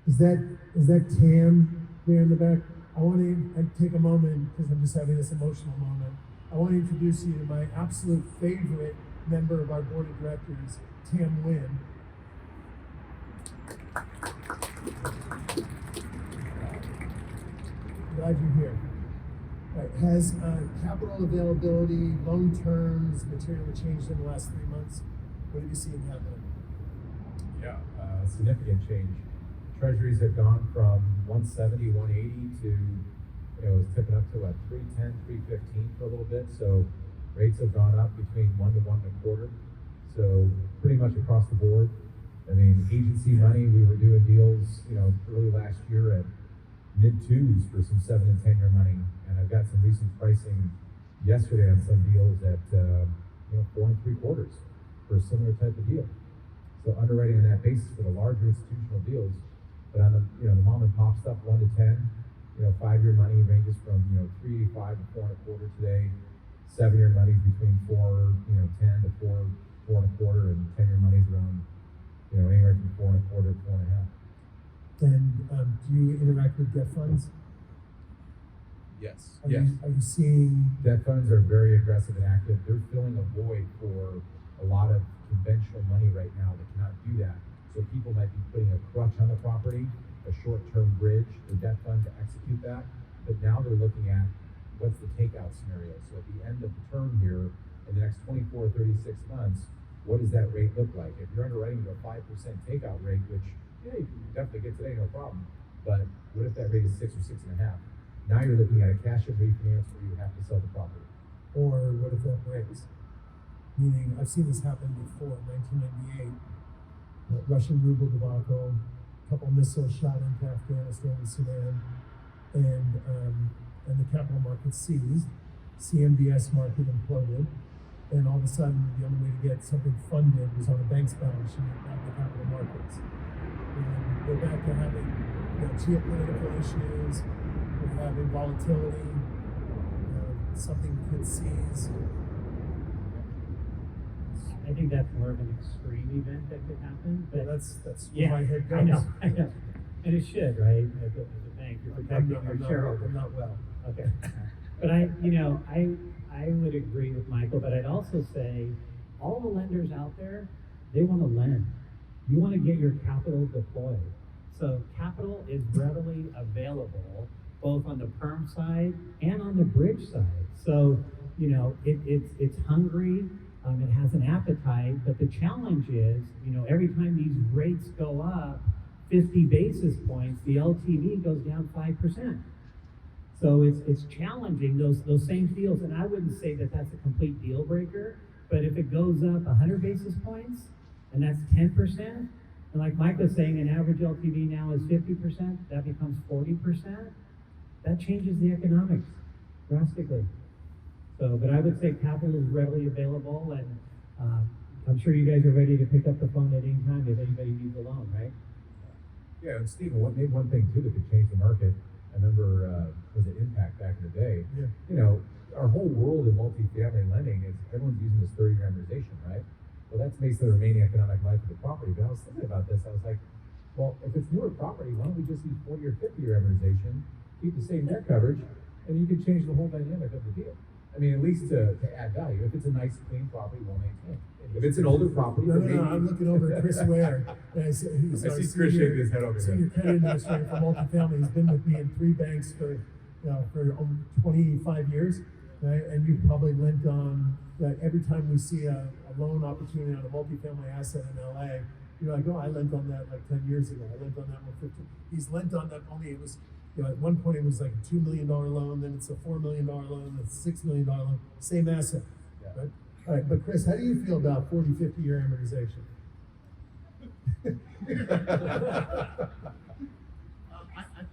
Is that Tam there in the back? I want to take a moment, because I'm just having this emotional moment. I want to introduce you to my absolute favorite member of our board of directors, Tam Nguyen. Glad you're here. Right. Has capital availability, loan terms, materially changed in the last 3 months? What have you seen happen? Yeah, significant change. Treasuries have gone from 170, 180 to, it's tipping up to what, 310, 315 for a little bit. So rates have gone up between 1 to 1.25. So pretty much across the board. I mean, agency money, we were doing deals, early last year at mid-twos for some 7 and 10 year money. And I've got some recent pricing yesterday on some deals at, 4 3/4 for a similar type of deal. So underwriting on that basis for the larger institutional deals. But on the mom and pop stuff, 1 to 10, 5 year money ranges from 3.85 to 4.25 today. 7 year money is between 4.10 to 4.25, and 10 year money is around anywhere from 4.25 to 4.5. And do you interact with debt funds? Yes. Are you seeing? Debt funds are very aggressive and active. They're filling a void for a lot of conventional money right now that cannot do that. So people might be putting a crutch on the property, a short-term bridge, the debt fund to execute that. But now they're looking at what's the takeout scenario. So at the end of the term here, in the next 24 or 36 months, what does that rate look like? If you're underwriting to a 5% takeout rate, which you can definitely get today, no problem. But what if that rate is 6 or 6.5? Now you're looking at a cash and refinance where you have to sell the property. Or what if that breaks? Meaning, I've seen this happen before. 1998, Russian ruble debacle, a couple missiles shot into Afghanistan and Sudan, and the capital market seized. CMBS market imploded, and all of a sudden, the only way to get something funded was on a bank's balance sheet, not the capital markets. And we're back to having geopolitical issues. We're having volatility. Something could seize. I think that's more of an extreme event that could happen. But That's yeah, where my head goes. I know. And it should, right? As a bank, you're protecting your shareholders. I'm not well. Okay. But I would agree with Michael, but I'd also say all the lenders out there, they want to lend. You want to get your capital deployed. So capital is readily available both on the perm side and on the bridge side. So, it's hungry, it has an appetite, but the challenge is, every time these rates go up 50 basis points, the LTV goes down 5%. So it's challenging those same deals, and I wouldn't say that that's a complete deal breaker, but if it goes up 100 basis points, and that's 10%, and like Mike was saying, an average LTV now is 50%, that becomes 40%, that changes the economics drastically. So, but I would say capital is readily available, and I'm sure you guys are ready to pick up the phone at any time if anybody needs a loan, right? Yeah, and Stephen, one thing too that could change the market, I remember, was it Impact back in the day? Yeah. You know, our whole world in multifamily lending is everyone's using this 30-year amortization, right? Well, that's makes the remaining economic life of the property. But I was thinking about this, I was like, well, if it's newer property, why don't we just use 40 or 50-year amortization, keep the same net coverage, and you can change the whole dynamic of the deal. I mean, at least to add value. If it's a nice, clean property, well maintained. If it's an older property, No, then maybe. I'm looking over at Chris Ware. He's I our see Chris shaking his head over senior here. credit administrator for multifamily. He's been with me in 3 banks for 25 years. Right? And you've probably lent on, every time we see a loan opportunity on a multifamily asset in LA, you're like, oh, I lent on that like 10 years ago. I lent on that one 15. He's lent on that only, it was, at one point it was like a $2 million loan, then it's a $4 million loan, it's a $6 million loan, same asset. Yeah. Right? All right, but Chris, how do you feel about 40, 50-year amortization? I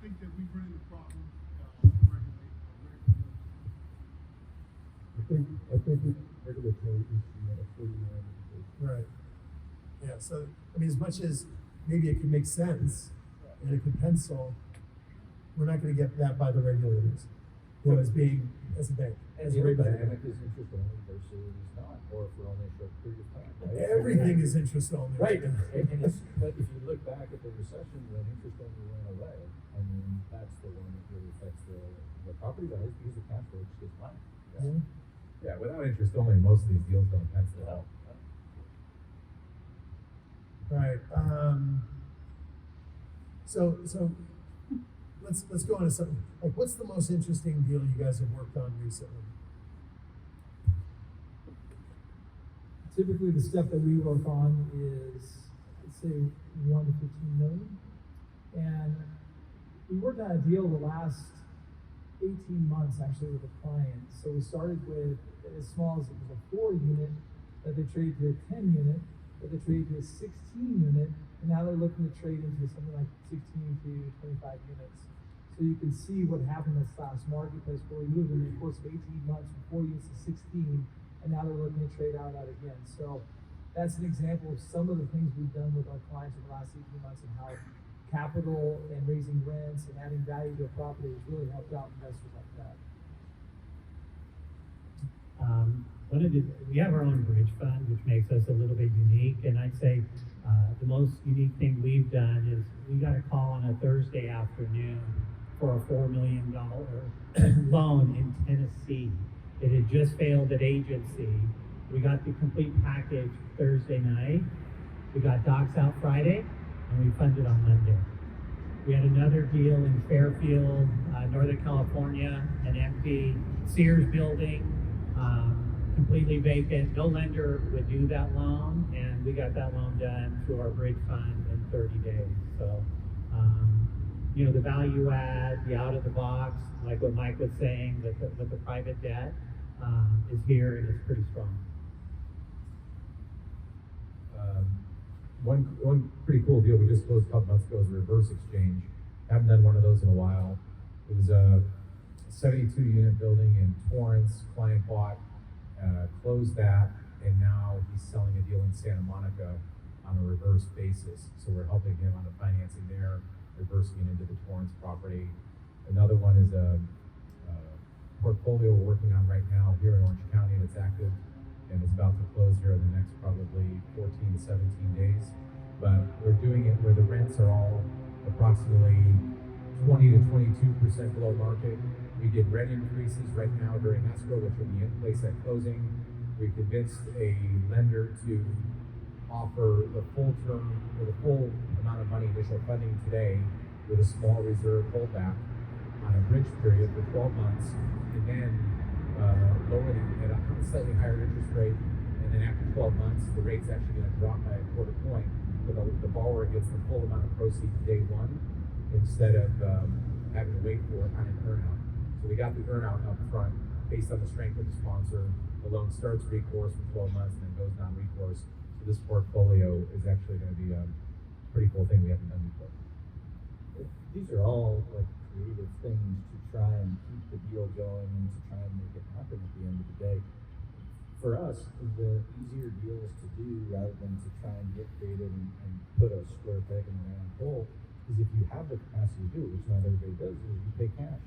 think that we run into problems regulate. I think regulatory issue at a 40-year amortization. Right. Yeah, so, I mean, as much as maybe it could make sense and it could pencil, we're not gonna get that by the regulators, as a bank, as a The regulator. dynamic is interest only versus not, or for only a short period of time, right? Everything is interest only. Right, now. and it's, but if you look back at the recession when interest only went away, I mean, that's the one that really affects the property values because the cash flow just gets blank. Yeah. Yeah, without interest only, most of these deals don't pencil out. Right. So let's go on to something like, what's the most interesting deal you guys have worked on recently? Typically, the stuff that we work on is, I'd say, 1 to 15 million. And we worked on a deal the last 18 months actually with a client. So we started with as small as it was a 4 unit that they traded to a 10 unit, that they traded to a 16 unit, and now they're looking to trade into something like 16 to 25 units. So you can see what happened in this last marketplace where we moved in the course of 18 months from 4 units to 16, and now they're looking to trade out that again. So that's an example of some of the things we've done with our clients in the last 18 months and how capital and raising rents and adding value to a property has really helped out investors like that. We have our own bridge fund, which makes us a little bit unique, and I'd say the most unique thing we've done is we got a call on a Thursday afternoon for a $4 million loan in Tennessee. It had just failed at agency. We got the complete package Thursday night. We got docs out Friday, and we funded on Monday. We had another deal in Fairfield, Northern California, an empty Sears building, completely vacant. No lender would do that loan, and we got that loan done through our bridge fund in 30 days. So, the value add, the out of the box, like what Mike was saying, with the private debt is here and it's pretty strong. One pretty cool deal we just closed a couple months ago is a reverse exchange. Haven't done one of those in a while. It was a 72-unit building in Torrance. Client bought, closed that, and now he's selling a deal in Santa Monica on a reverse basis. So we're helping him on the financing there, reversing it into the Torrance property. Another one is a portfolio we're working on right now here in Orange County that's active and is about to close here in the next probably 14 to 17 days. But we're doing it where the rents are all approximately 20 to 22% below market. We get rent increases right now during escrow, which will be in place at closing. We convinced a lender to offer the full term or the full amount of money initial funding today with a small reserve holdback on a bridge period for 12 months, and then lower it at a slightly higher interest rate, and then after 12 months, the rate's actually going to drop by a quarter point, but the borrower gets the full amount of proceeds day one instead of having to wait for it on an earn-out. So we got the earn-out up front based on the strength of the sponsor. The loan starts recourse for 12 months and then goes non-recourse. So this portfolio is actually going to be a pretty cool thing we haven't done before. These are all like creative things to try and keep the deal going and to try and make it happen at the end of the day. For us, the easier deals to do rather than to try and get creative and put a square peg in a round hole is if you have the capacity to do it, which not everybody does, is you pay cash.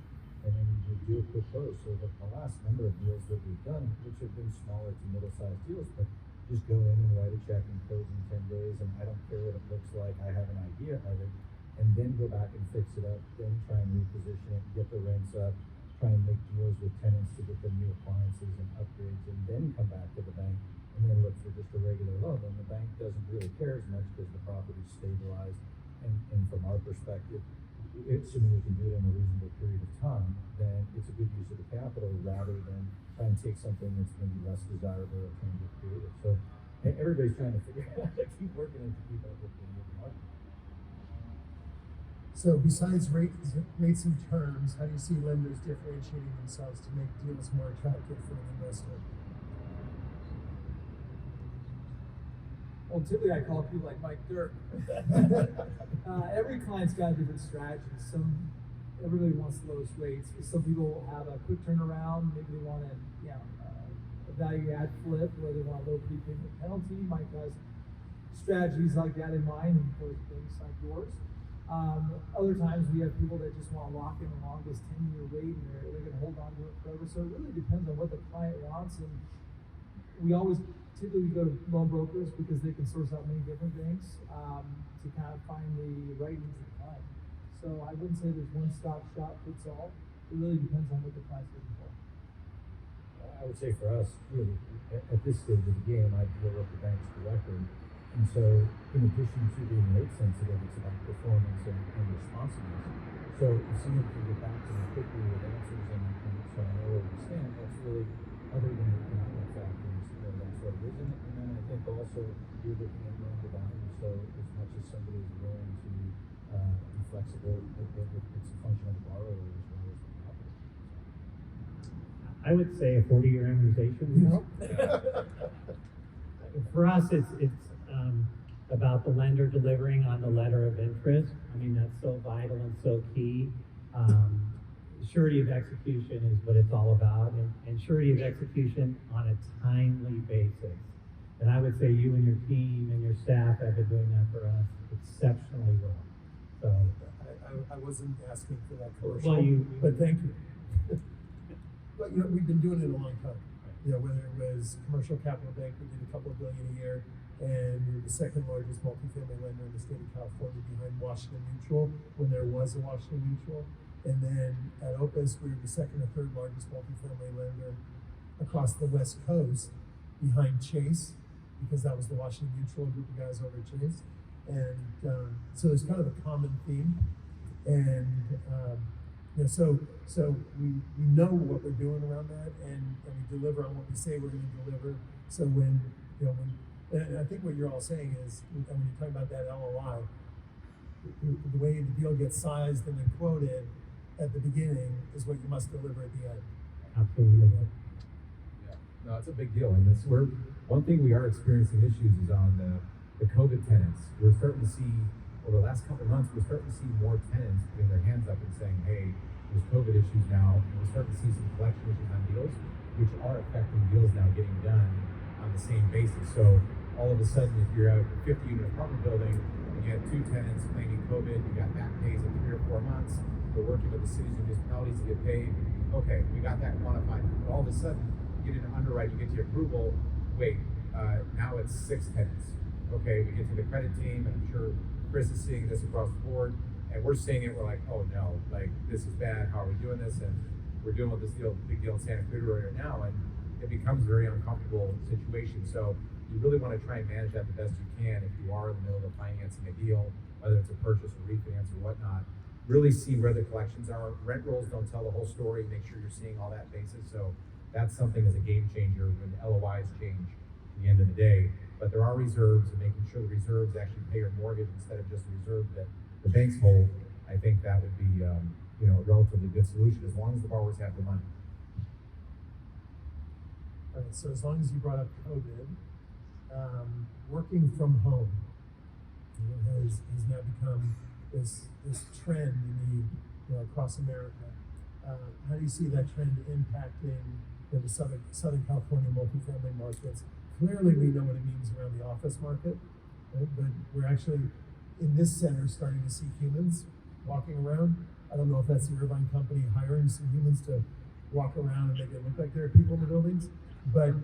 And then you do a quick close. So the last number of deals that we've done, which have been smaller to middle-sized deals, but just go in and write a check and close in 10 days, and I don't care what it looks like, I have an idea of it, and then go back and fix it up, then try and reposition it, get the rents up, try and make deals with tenants to get them new appliances and upgrades, and then come back to the bank and then look for just a regular loan. And the bank doesn't really care as much because the property's stabilized, and from our perspective, assuming we can do it in a reasonable period of time, then it's a good use of the capital rather than try and take something that's maybe less desirable or trying to get creative. So everybody's trying to figure out how to keep working and to keep up with the market. So besides rates and terms, how do you see lenders differentiating themselves to make deals more attractive for an investor? Well, typically I call people like Mike Derk. Every client's got a different strategy. Everybody wants the lowest rates. Some people have a quick turnaround. Maybe they want a value add flip where they want a low prepayment penalty. Mike has strategies like that in mind, and for things like yours. Other times we have people that just want to lock in the longest 10-year rate, and they're going to hold on to it forever. So it really depends on what the client wants, and we always typically go to loan brokers because they can source out many different things to kind of find the right needs of the client. So I wouldn't say there's one stop shop fits all. It really depends on what the client's looking for. I would say for us, really, at this stage of the game, I deal with the banks directly. And so, in addition to being rate sensitive, it's about performance and responsiveness. So, if someone can get back to me quickly with answers and so I know where we stand, that's really, other than the economic factors, that's what it is. And then I think also you're looking at loan to value. So, as much as somebody is willing to be flexible, it's a function of the borrower as well as the property. I would say a 40-year amortization. For us, it's about the lender delivering on the letter of interest. I mean, that's so vital and so key. Surety of execution is what it's all about, and surety of execution on a timely basis. And I would say you and your team and your staff have been doing that for us exceptionally well. So I wasn't asking for that commercial, well, but thank you. But we've been doing it a long time. Whether it was commercial capital bank, we did a couple of billion a year, and we were the second largest multifamily lender in the state of California behind Washington Mutual when there was a Washington Mutual. And then at Opus, we were the second or third largest multifamily lender across the West Coast behind Chase, because that was the Washington Mutual group of guys over at Chase. And so there's kind of a common theme. And so we know what we're doing around that, and we deliver on what we say we're going to deliver. So when and I think what you're all saying is, when you're talking about that LOI, the way the deal gets sized and then quoted at the beginning is what you must deliver at the end. absolutely. Yeah, no, it's a big deal, and one thing we are experiencing issues is on the COVID tenants. We're starting to see over the last couple of months, we're starting to see more tenants putting their hands up and saying, "Hey, there's COVID issues now," and we're starting to see some collection issues on deals, which are affecting deals now getting done on the same basis. So all of a sudden, if you're a 50-unit apartment building and you have two tenants claiming COVID, you got back pays in 3 or 4 months, we're working with the cities and municipalities to get paid. Okay, we got that quantified. But all of a sudden, you get into underwrite, you get to approval. Wait, now it's 6 tenants. Okay, we get to the credit team, and I'm sure Chris is seeing this across the board, and we're seeing it. We're like, oh no, like this is bad. How are we doing this? And we're dealing with this big deal in Santa Cruz right now, and it becomes a very uncomfortable situation. So you really want to try and manage that the best you can if you are in the middle of financing a deal, whether it's a purchase or refinance or whatnot. Really see where the collections are. Rent rolls don't tell the whole story. Make sure you're seeing all that basis. So that's something as a game changer when LOIs change at the end of the day. But there are reserves, and making sure the reserves actually pay your mortgage instead of just the reserve that the banks hold. I think that would be a relatively good solution as long as the borrowers have the money. All right, so as long as you brought up COVID, working from home has now become this trend across America. How do you see that trend impacting the Southern California multifamily markets? Clearly, we know what it means around the office market, right? But we're actually in this center starting to see humans walking around. I don't know if that's the Irvine company hiring some humans to walk around and make it look like there are people in the buildings, but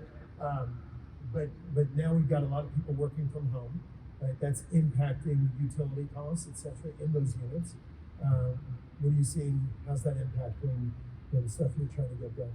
now we've got a lot of people working from home, right? That's impacting utility costs, etc., in those units. What are you seeing? How's that impacting the stuff you're trying to get done?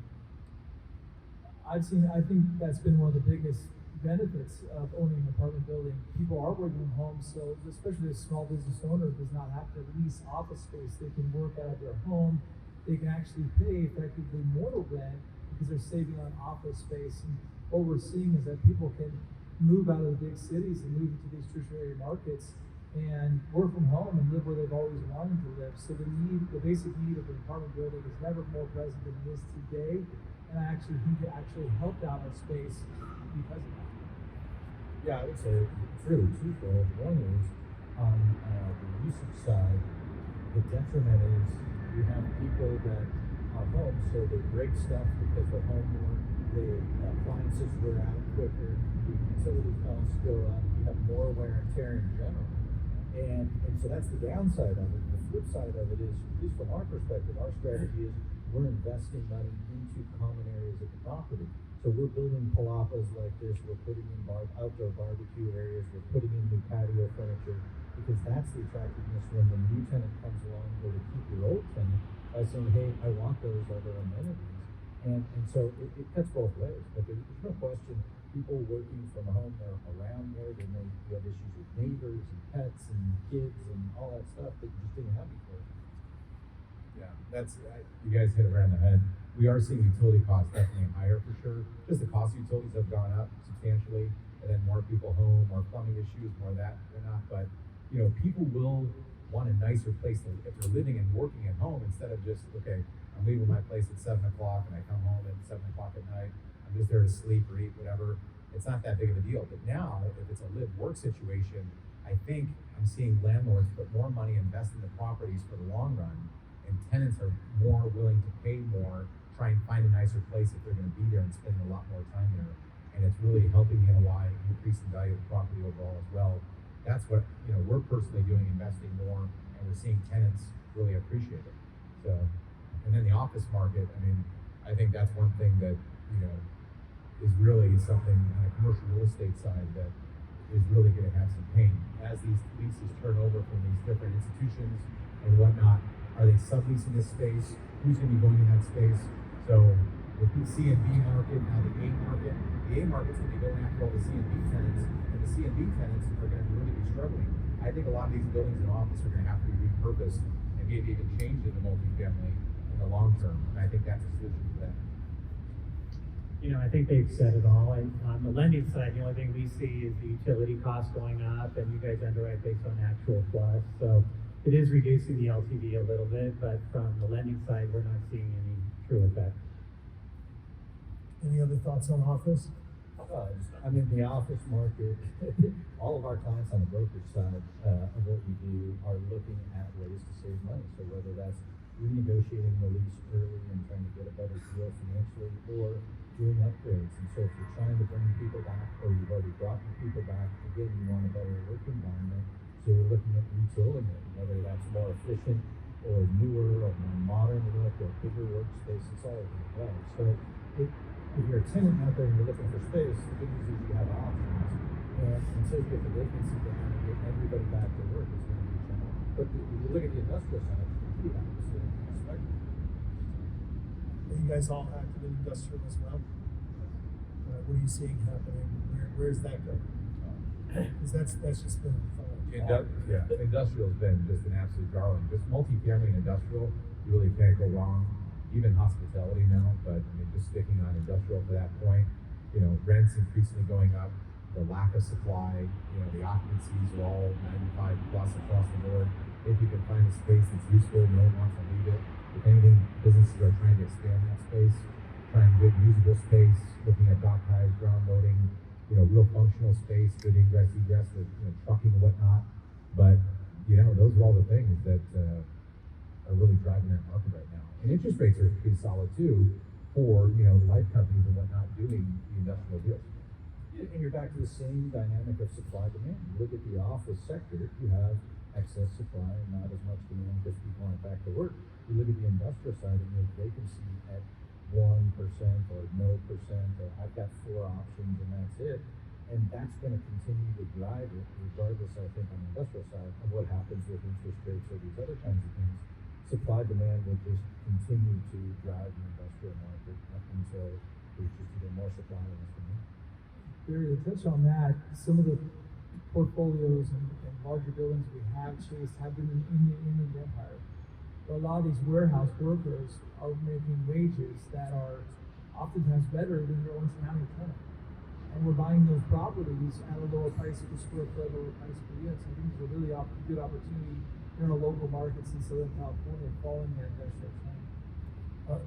I think that's been one of the biggest benefits of owning an apartment building. People are working from home, so especially a small business owner does not have to lease office space. They can work out of their home. They can actually pay effectively more rent because they're saving on office space. And what we're seeing is that people can move out of the big cities and move into these tertiary markets and work from home and live where they've always wanted to live. So the basic need of an apartment building is never more present than it is today. And I actually think it actually helped out our space because of that. Yeah, I would say it's really twofold. One is on the usage side, the detriment is you have people that are home, so they break stuff because they're home more. The appliances wear out quicker. The utility costs go up. You have more wear and tear in general. And so that's the downside of it. The flip side of it is, at least from our perspective, our strategy is we're investing money into common areas of the property. So we're building palapas like this, we're putting in outdoor barbecue areas, we're putting in new patio furniture, because that's the attractiveness when the new tenant comes along or to keep your old tenant by saying, hey, I want those other amenities. And so it cuts both ways, but there's no question people working from home, they're around more, you have issues with neighbors and pets and kids and all that stuff that you just didn't have before. Yeah, you guys hit it right on the head. We are seeing utility costs definitely higher for sure. Just the cost of utilities have gone up substantially, and then more people home, more plumbing issues, more of that, whatnot. But people will want a nicer place to, if they're living and working at home, instead of just, okay, I'm leaving my place at 7 o'clock and I come home at 7 o'clock at night. I'm just there to sleep or eat, whatever. It's not that big of a deal. But now, if it's a live-work situation, I think I'm seeing landlords put more money, invest in the properties for the long run, and tenants are more willing to pay more, try and find a nicer place if they're going to be there and spending a lot more time there. And it's really helping the NOI, increase the value of the property overall as well. That's what we're personally doing, investing more, and we're seeing tenants really appreciate it. So, and then the office market, I think that's one thing that is really something on a commercial real estate side that is really going to have some pain as these leases turn over from these different institutions and whatnot. Are they subleasing this space? Who's going to be going in that space? So with the C and B market, now the A market, the A market's going to be going after all the C and B tenants, and the C and B tenants are going to really be struggling. I think a lot of these buildings and office are going to have to be repurposed and maybe even changed into multifamily in the long term. And I think that's a solution for that. I think they've said it all. On the lending side, the only thing we see is the utility costs going up, and you guys underwrite based on actual plus. So it is reducing the LTV a little bit, but from the lending side, we're not seeing any true effect. Any other thoughts on office? The office market, all of our clients on the brokerage side of what we do are looking at ways to save money. So whether that's renegotiating the lease early and trying to get a better deal financially, or doing upgrades. And so if you're trying to bring people back, or you've already brought people back, again, you want a better work environment. So you're looking at retooling it, whether that's more efficient or newer or more modern look or bigger workspace. It's all over the way. So if you're a tenant out there and you're looking for space, the good news is you have options. And until you get the vacancy down and get everybody back to work, it's going to be a challenge. But if you look at the industrial side, it's completely opposite of the spectrum. Are you guys all active in industrial as well? What are you seeing happening? Where's that going? Because that's just been Industrial's been just an absolute darling. Just multifamily and industrial, you really can't go wrong. Even hospitality now, but just sticking on industrial to that point, rents increasingly going up, the lack of supply, the occupancies are all 95 plus across the board. If you can find a space that's useful, no one wants to leave it. If anything, businesses are trying to expand that space, trying to get usable space, looking at dock highs, ground loading, real functional space, good ingress, egress with trucking and whatnot. But You know, those are all the things that are really driving that market right now. And interest rates are pretty solid too for, you know, life companies and whatnot doing the industrial deals. Yeah, and you're back to the same dynamic of supply demand. You look at the office sector, you have excess supply and not as much demand because people aren't back to work. You look at the industrial side and you have vacancy at 1% or no percent, or I've got 4 options and that's it. And that's going to continue to drive it, regardless, I think, on the industrial side of what happens with interest rates or these other kinds of things. Supply demand will just continue to drive the industrial market up until there's just either more supply or less demand. Barry, to touch on that, some of the portfolios and larger buildings we have chased have been in the Inland Empire. A lot of these warehouse workers are making wages that are oftentimes better than your Orange County tenant. And we're buying those properties at a lower price per square foot, lower price per unit. So I think it's a really good opportunity in our local markets in Southern California following that industrial trend.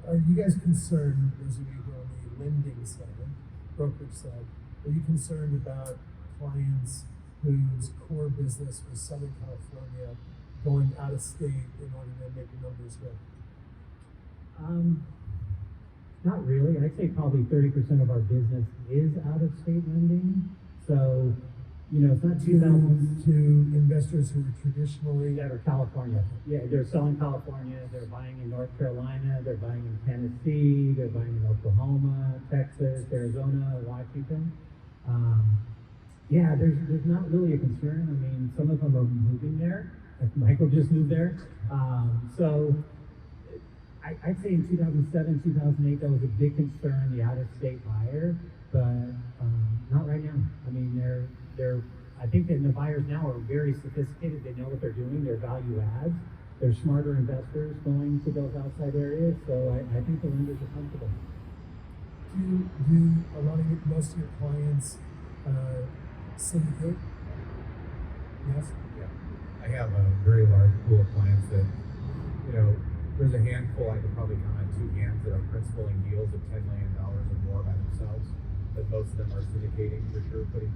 Are you guys concerned, those of you who are on the lending side, brokerage side, are you concerned about clients whose core business was Southern California going out of state in order to make the numbers work? Not really. I'd say probably 30% of our business is out of state lending. So, you know, it's not 2000 To investors who were traditionally that are California. Yeah, they're selling California. They're buying in North Carolina. They're buying in Tennessee. They're buying in Oklahoma, Texas, Arizona, Washington. Yeah, there's not really a concern. I mean, some of them are moving there. Like Michael just moved there. So I'd say in 2007, 2008, that was a big concern, the out-of-state buyer, but not right now. I mean, I think that the buyers now are very sophisticated. They know what they're doing. They're value adds. They're smarter investors going to those outside areas. So I think the lenders are comfortable. do most of your clients syndicate? Yes. Yeah, I have a very large pool of clients that, you know, there's a handful, I could probably count on 2 hands that are principaling deals of $10 million or more by themselves, but most of them are syndicating for sure, putting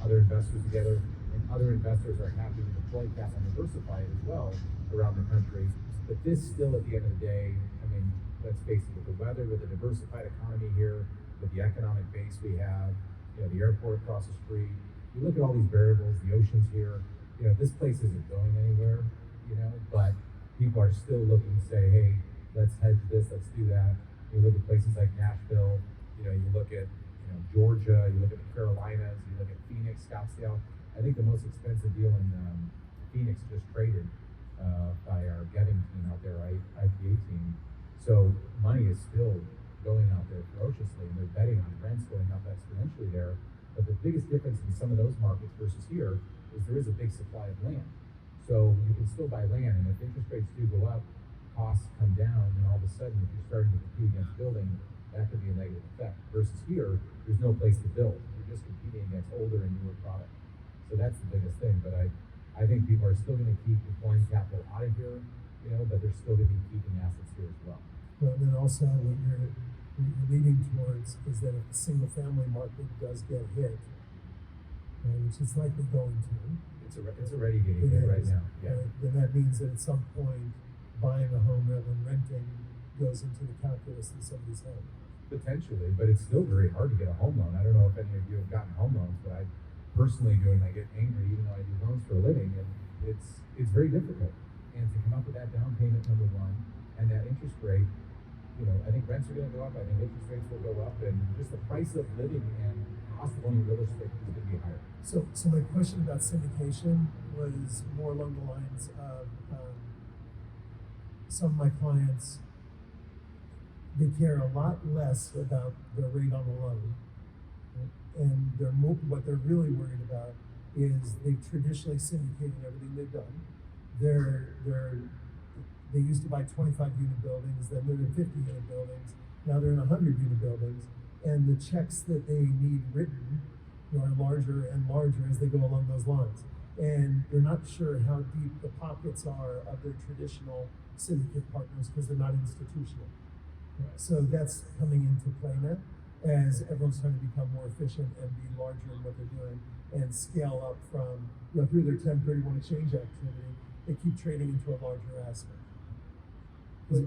other investors together, and other investors are happy to deploy capital and diversify it as well around the country. But this still, at the end of the day, I mean, let's face it, with the weather, with the diversified economy here, with the economic base we have, you know, the airport across the street, you look at all these variables, the ocean's here, you know, this place isn't going anywhere, you know, but people are still looking to say, hey, let's hedge this, let's do that. You look at places like Nashville, you know, you look at, you know, Georgia, you look at the Carolinas, you look at Phoenix, Scottsdale. I think the most expensive deal in Phoenix just traded by our Getting team out there, our IPA team. So money is still going out there ferociously, and they're betting on rents going up exponentially there. But the biggest difference in some of those markets versus here is there is a big supply of land. So you can still buy land, and if interest rates do go up, costs come down, and all of a sudden, if you're starting to compete against building, that could be a negative effect. Versus here, there's no place to build. You're just competing against older and newer product. So that's the biggest thing. But I think people are still going to keep deploying capital out of here, you know, but they're still going to be keeping assets here as well. Well, and then also what you're leading towards is that if the single-family market does get hit, which it's likely going to, It's already getting hit right now. Yeah. Then that means that at some point, buying a home rather than renting goes into the calculus in somebody's head. Potentially, but it's still very hard to get a home loan. I don't know if any of you have gotten home loans, but I personally do, and I get angry even though I do loans for a living, and it's very difficult. And to come up with that down payment, number one, and that interest rate, you know, I think rents are going to go up. I think interest rates will go up, and just the price of living and cost of owning real estate is going to be higher. So my question about syndication was more along the lines of some of my clients, they care a lot less about the rate on the loan, and what they're really worried about is they've traditionally syndicated everything they've done. They used to buy 25-unit buildings, then they're in 50-unit buildings, now they're in 100-unit buildings, and the checks that they need written are larger and larger as they go along those lines. And they're not sure how deep the pockets are of their traditional syndicate partners because they're not institutional. So that's coming into play now. as everyone's trying to become more efficient and be larger in what they're doing and scale up from, through their 1031 exchange activity, they keep trading into a larger aspect.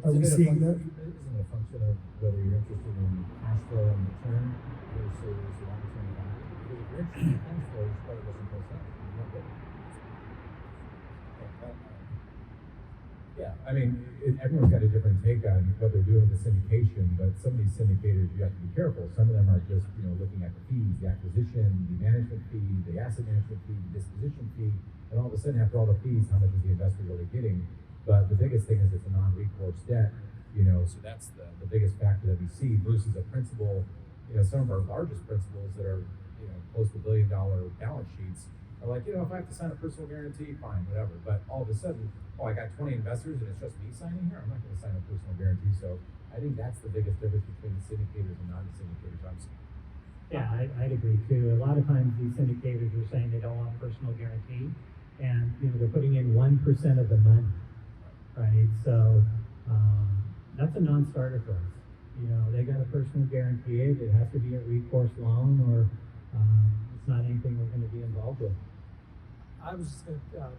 Are we seeing that? Isn't it a function of whether you're interested in cash flow and return versus long-term value? Because if you're interested in cash flow, it's probably doesn't make sense. You don't get it. Yeah, I mean, everyone's got a different take on what they're doing with the syndication, but some of these syndicators, you have to be careful. Some of them are just, looking at the fees, the acquisition, the management fee, the asset management fee, the disposition fee, and all of a sudden, after all the fees, how much is the investor really getting? But the biggest thing is it's a non-recourse debt, so that's the biggest factor that we see versus a principal. Some of our largest principals that are, close to $1 billion balance sheets are like, if I have to sign a personal guarantee, fine, whatever. But all of a sudden, I got 20 investors and it's just me signing here. I'm not going to sign a personal guarantee. So I think that's the biggest difference between the syndicators and non-syndicators. Yeah, I'd agree too. A lot of times these syndicators are saying they don't want personal guarantee, and they're putting in 1% of the money, right? So that's a non-starter for us. They got a personal guarantee. It has to be a recourse loan, or it's not anything we're going to be involved with. I was just going to,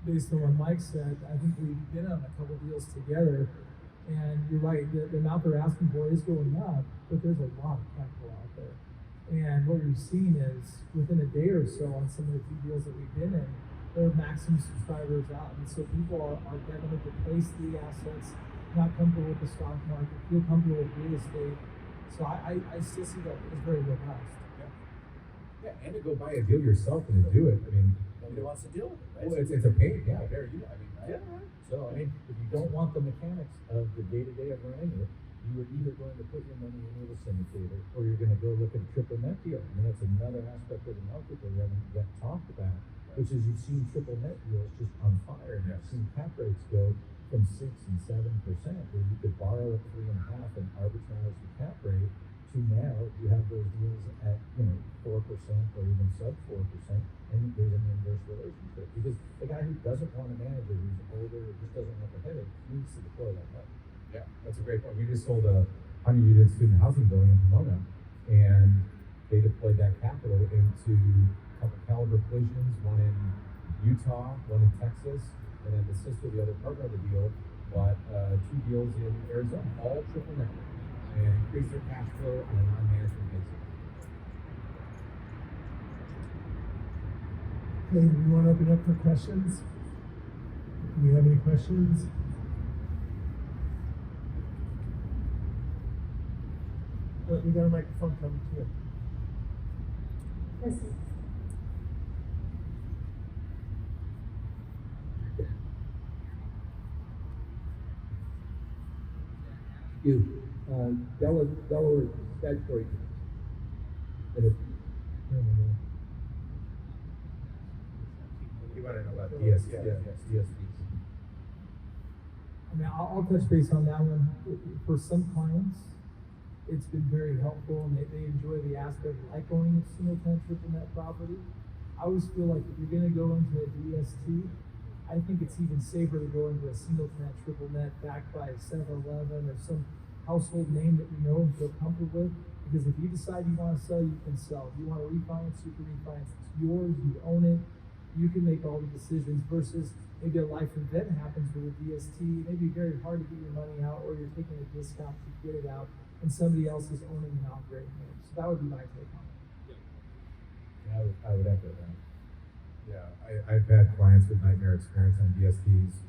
based on what Mike said, I think we've been on a couple deals together, and you're right, the amount they're asking for is going up, but there's a lot of capital out there. And what we've seen is, within a day or so on some of the two deals that we've been in, there are maximum subscribers out. And so people are definitely to place the assets, not comfortable with the stock market, feel comfortable with real estate. So I still see that as very robust. Yeah, and to go buy a deal yourself and to do it. I mean, Nobody wants to deal with it, right? well, it's a pain. Yeah, there you go. I mean, Yeah. So, if you don't want the mechanics of the day-to-day of running it, you are either going to put your money into a syndicator, or you're going to go look at a triple net deal. I mean, that's another aspect of the market that we haven't yet talked about, which is you've seen triple net deals just on fire. And you've seen cap rates go from 6 and 7%, where you could borrow at 3.5 and arbitrage the cap rate, to now you have those deals at 4% or even sub 4%, and there's an inverse relationship because the guy who doesn't want to manage it, who's older, or just doesn't want the headache, needs to deploy that money. yeah, that's a great point. We just sold a 100-unit student housing building in Pomona, and they deployed that capital into a couple caliber collisions, one in Utah, one in Texas, and then the sister, the other partner of the deal, bought 2 deals in Arizona, all triple net, and increased their cash flow on a non-management basis. Okay, we want to open up for questions. Do we have any questions? We got a microphone coming to you. Yes. You, Delaware statutory. You want to know about DSP? DSPs. I mean, I'll touch base on that one. For some clients, it's been very helpful, and they enjoy the aspect of like owning a single tenant triple net property. I always feel like if you're going to go into a DST, I think it's even safer to go into a single tenant triple net backed by a 7-Eleven or some household name that you know and feel comfortable with. Because if you decide you want to sell, you can sell. If you want to refinance, you can refinance. It's yours, you own it. You can make all the decisions versus maybe a life event happens with a DST. It may be very hard to get your money out, or you're taking a discount to get it out, and somebody else is owning and operating it. So that would be my take on it. Yeah, I would echo that. Yeah, I've had clients with nightmare experience on DSTs.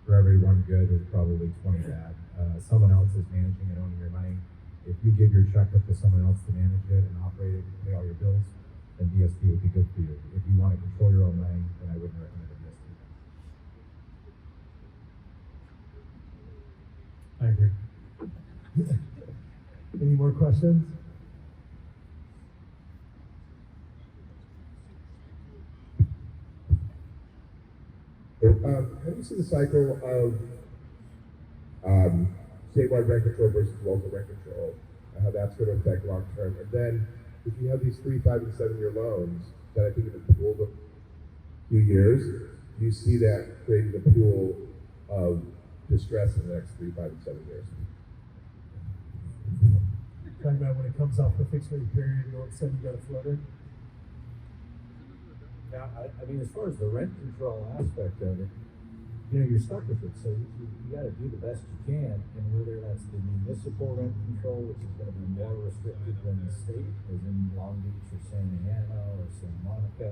For every one good, there's probably 20 bad. Someone else is managing and owning your money. If you give your checkbook to someone else to manage it and operate it and pay all your bills, then DST would be good for you. If you want to control your own money, then I wouldn't recommend a DST. I agree. Any more questions? How do you see the cycle of statewide rent control versus local rent control, and how that's going to affect long term? And then, if you have these 3, 5, and 7-year loans that I think have been pooled a few years, do you see that creating a pool of distress in the next 3, 5, and 7 years? Talking about when it comes off the fixed rate period and all of a sudden you got a floater. Yeah, I mean, as far as the rent control aspect of it, you know, you're stuck with it, so you gotta do the best you can, and whether that's the municipal rent control, which is gonna be more restricted than the state, as in Long Beach or Santa Ana or Santa Monica,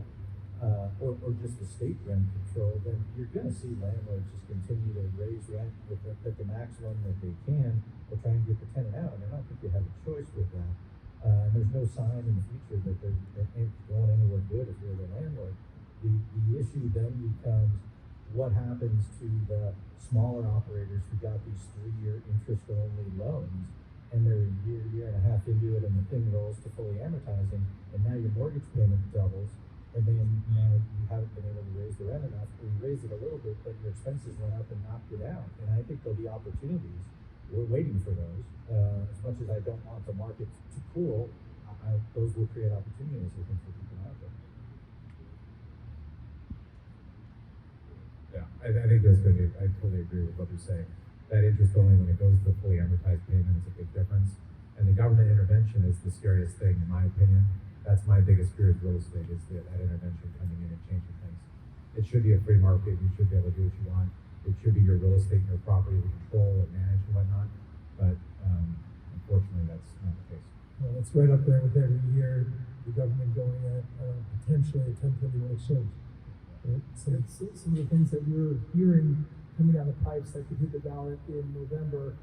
or just the state rent control, then you're gonna see landlords just continue to raise rent at the maximum that they can, or try and get the tenant out, and I don't think you have a choice with that. And there's no sign in the future that it's going anywhere good if you're the landlord. The issue then becomes, what happens to the smaller operators who got these 3-year interest-only loans, and they're a year and a half into it, and the thing rolls to fully amortizing, and now your mortgage payment doubles, and then now you haven't been able to raise the rent enough, or you raised it a little bit, but your expenses went up and knocked it out. And I think there'll be opportunities. We're waiting for those. As much as I don't want the market to cool, those will create opportunities, I think, for people out there. Yeah, I think that's going to, I totally agree with what you're saying. That interest only, when it goes to fully amortized payment, is a big difference. And the government intervention is the scariest thing, in my opinion. That's my biggest fear of real estate, is that intervention coming in and changing things. It should be a free market. You should be able to do what you want. It should be your real estate and your property to control and manage and whatnot. But unfortunately, that's not the case. Well, it's right up there with every year the government going at potentially a 1031 exchange. Right? So Some of the things that we're hearing coming down the pipes that could hit the ballot in November,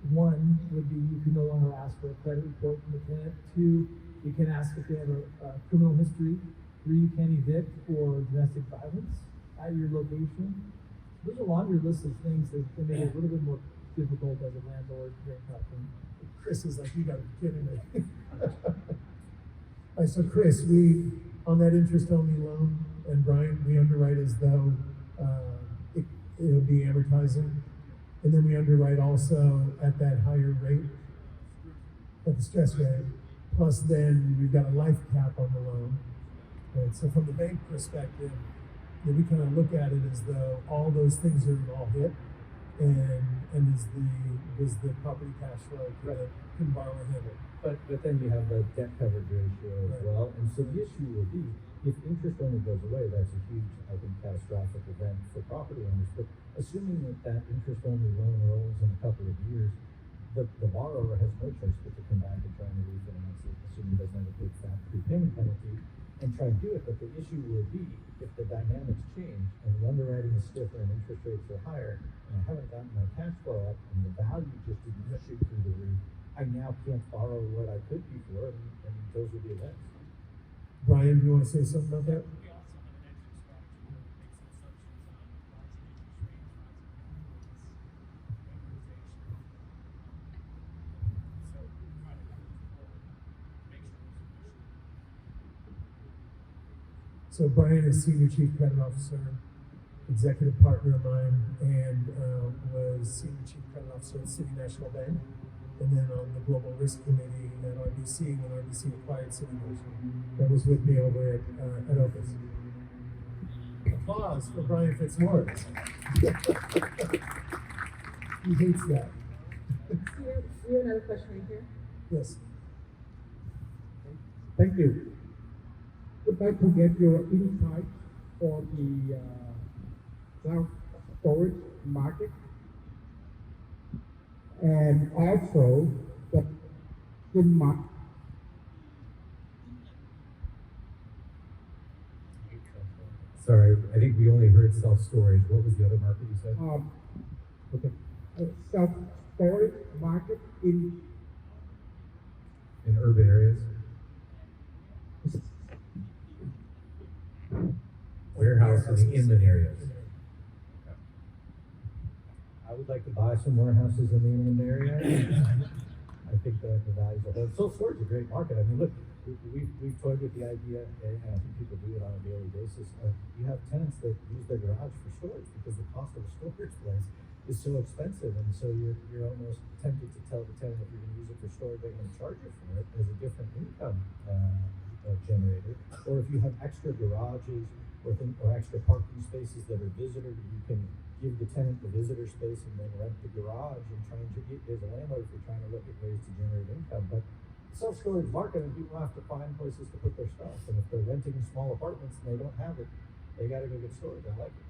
one would be you can no longer ask for a credit report from the tenant. 2, you can ask if they have a criminal history. 3, you can't evict for domestic violence at your location. There's a laundry list of things that can make it a little bit more difficult as a landlord to make that thing. Chris is like, you gotta be kidding me. All right, so Chris, we, on that interest-only loan, and Brian, we underwrite as though it'll be amortizing. And then we underwrite also at that higher rate, at the stress rate. Plus then we've got a life cap on the loan. Right? So from the bank perspective, we kind of look at it as though all those things are all hit, and is the property cash flow can borrow handle. But then you have the debt coverage ratio as Right. well, and so the issue will be, if interest only goes away, that's a huge, I think, catastrophic event for property owners. But assuming that interest only loan rolls in a couple of years, the borrower has no choice but to come back and try and refinance it, assuming he doesn't have a big fat prepayment penalty, and try and do it. But the issue will be, if the dynamics change and the underwriting is stiffer and interest rates are higher, and I haven't gotten my cash flow up and the value just didn't shoot through the roof, I now can't borrow what I could before, and those will be events. Brian, do you want to say something about that? We also have an exit strategy where it makes assumptions on rising interest rates, rising amortization. So we try to cover this forward, make sure we're sufficient. So Brian is Senior Chief Credit Officer, executive partner of mine, and was Senior Chief Credit Officer at City National Bank, and then on the Global Risk Committee at RBC when RBC acquired City National. That was with me over at Opus. Applause for Brian Fitzmaurice. He hates that. We have another question right here. Yes. Thank you. Would like to get your insight on the self-storage market, and also the market. Sorry, I think we only heard self-storage. What was the other market you said? Okay. Self-storage market in urban areas? Warehouses in inland areas. I would like to buy some warehouses in the inland area. I think that the values of it. Self-storage is a great market. I mean, look, we've toyed with the idea, and I think people do it on a daily basis. You have tenants that use their garage for storage because the cost of a storage place is so expensive, and so you're almost tempted to tell the tenant, if you're going to use it for storage, they're going to charge you for it as a different income generator. Or if you have extra garages or extra parking spaces that are visitor, you can give the tenant the visitor space and then rent the garage and try and, as a landlord, if you're trying to look at ways to generate income. But self-storage market, and people have to find places to put their stuff. And if they're renting small apartments and they don't have it, they gotta go get storage. I like it.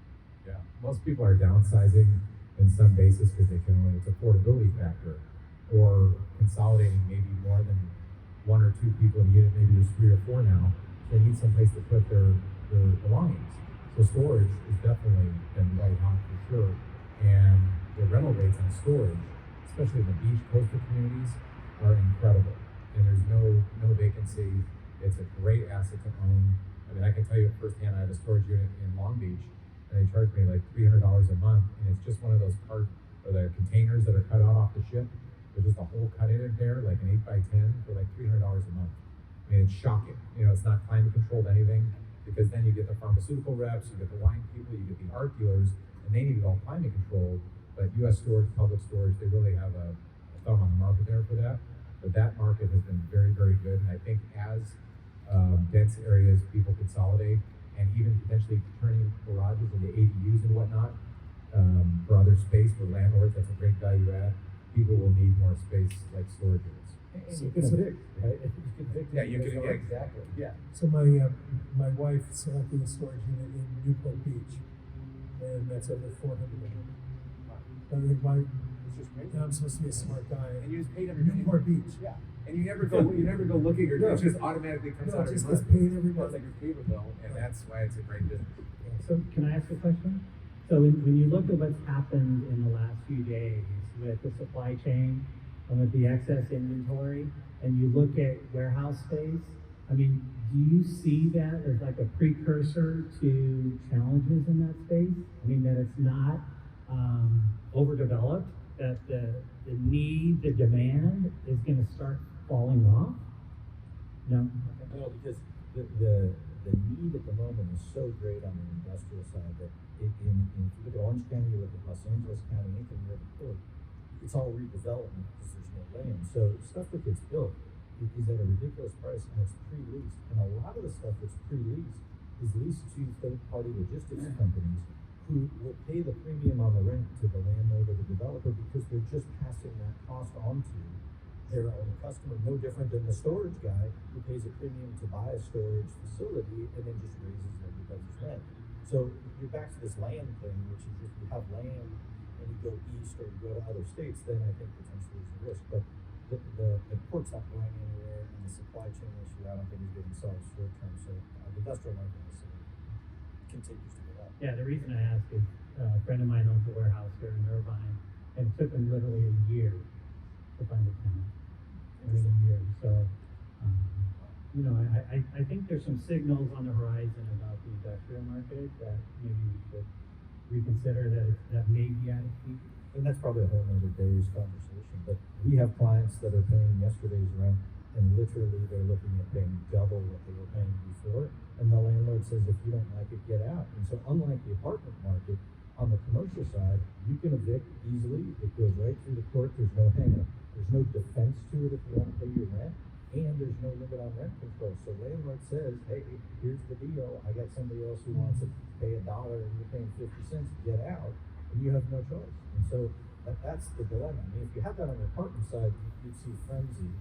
Yeah, most people are downsizing in some basis because they can only, it's affordability factor, or consolidating maybe more than one or two people in a unit, maybe there's 3 or 4 now. They need some place to put their belongings. So storage has definitely been white hot for sure. And the rental rates on storage, especially in the beach coastal communities, are incredible. And there's no vacancy. It's a great asset to own. I mean, I can tell you firsthand, I have a storage unit in Long Beach, and they charge me like $300 a month, and it's just one of those the containers that are cut out off the ship. There's just a hole cut in it there, like an 8x10 for like $300 a month. I mean, it's shocking. You know, it's not climate controlled anything, because then you get the pharmaceutical reps, you get the wine people, you get the art dealers, and they need it all climate controlled. But U.S. storage, public storage, they really have a thumb on the market there for that. But that market has been very, very good. And I think as dense areas, people consolidate, and even potentially turning garages into ADUs and whatnot for other space for landlords, that's a great value add. People will need more space like storage units. And you can evict, right? You can evict. Yeah, you can, yeah, yeah, exactly. Yeah. So my wife selected a storage unit in Newport Beach, and that's over 400 a month. I mean, It's just great. I'm supposed to be a smart guy. And you just paid every Newport Beach. Yeah. And you never go looking, or No. it just automatically comes No, out it just every gets month. paid every So month. it's like your cable bill, and that's why it's a great business. So can I ask a question? So when you look at what's happened in the last few days with the supply chain and with the excess inventory, and you look at warehouse space, I mean, do you see that as like a precursor to challenges in that space? I mean, that it's not overdeveloped, that the need, the demand is going to start falling off? No? No, because the need at the moment is so great on the industrial side that if you look at Orange County, you look at Los Angeles County, anything near the port, it's all redevelopment because there's no land. So stuff that gets built is at a ridiculous price, and it's pre-leased. And a lot of the stuff that's pre-leased is leased to third-party logistics companies who will pay the premium on the rent to the landlord or the developer because they're just passing that cost on to their own customer, no different than the storage guy who pays a premium to buy a storage facility and then just raises everybody's rent. So you're back to this land thing, which is if you have land and you go east or you go to other states, then I think potentially there's a risk. But the port's not going anywhere, and the supply chain issue I don't think is getting solved short term. So the industrial market is continues to go up. Yeah, the reason I ask is a friend of mine owns a warehouse here in Irvine, and it took him literally a year to find a tenant. I mean, a year. So, you know, I think there's some signals on the horizon about the industrial market that maybe we should reconsider that may be at its peak. And that's probably a whole nother day's conversation. But we have clients that are paying yesterday's rent, and literally they're looking at paying double what they were paying before. And the landlord says, if you don't like it, get out. And so unlike the apartment market, on the commercial side, you can evict easily. It goes right through the court. There's no hang-up. There's no defense to it if you want to pay your rent. And there's no limit on rent control. So landlord says, hey, here's the deal. I got somebody else who wants to pay $1 and you're paying 50 cents to get out. And you have no choice. And so that's the dilemma. I mean, if you have that on the apartment side, you'd see frenzy.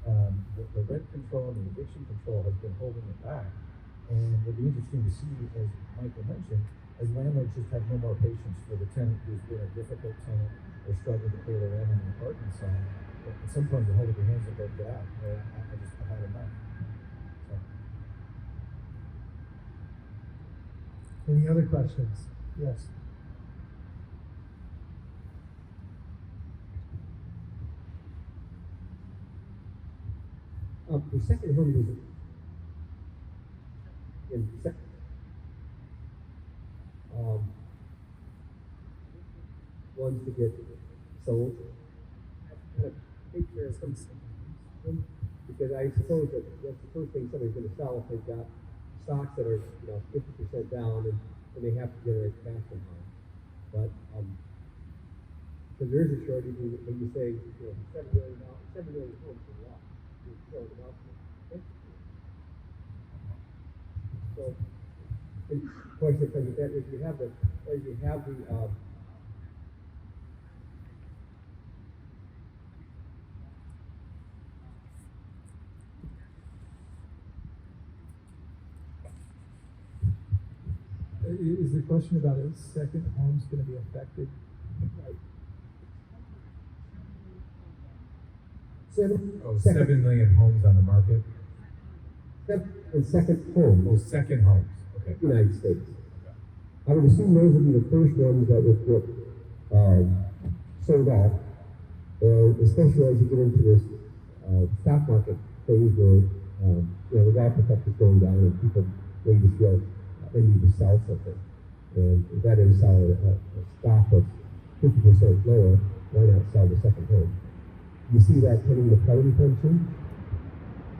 The rent control and the eviction control has been holding it back. And it'll be interesting to see, as Michael mentioned, as landlords just have no more patience for the tenant who's been a difficult tenant or struggled to pay their rent on the apartment side. But at some point, they hold up their hands and go, get out. I've had enough. So. Any other questions? Yes. The second home was in ones to get sold. Kind of picture of some, because I suppose that that's the first thing somebody's going to sell if they've got stocks that are 50% down and they have to generate cash somehow. But because there is a shortage when you say 7 million homes is a lot. So the question comes with that is you have the Is the question about a second home's gonna be affected? Right. Seven, 7 million homes on the market. And second home. Oh, second homes, okay. United States. I would assume those would be the first ones that would get sold off, especially as you get into this stock market phase where the wealth effect is going down and people maybe feel they need to sell something. And if that is sell a stock that's 50% lower, why not sell the second home? You see that hitting the property pension?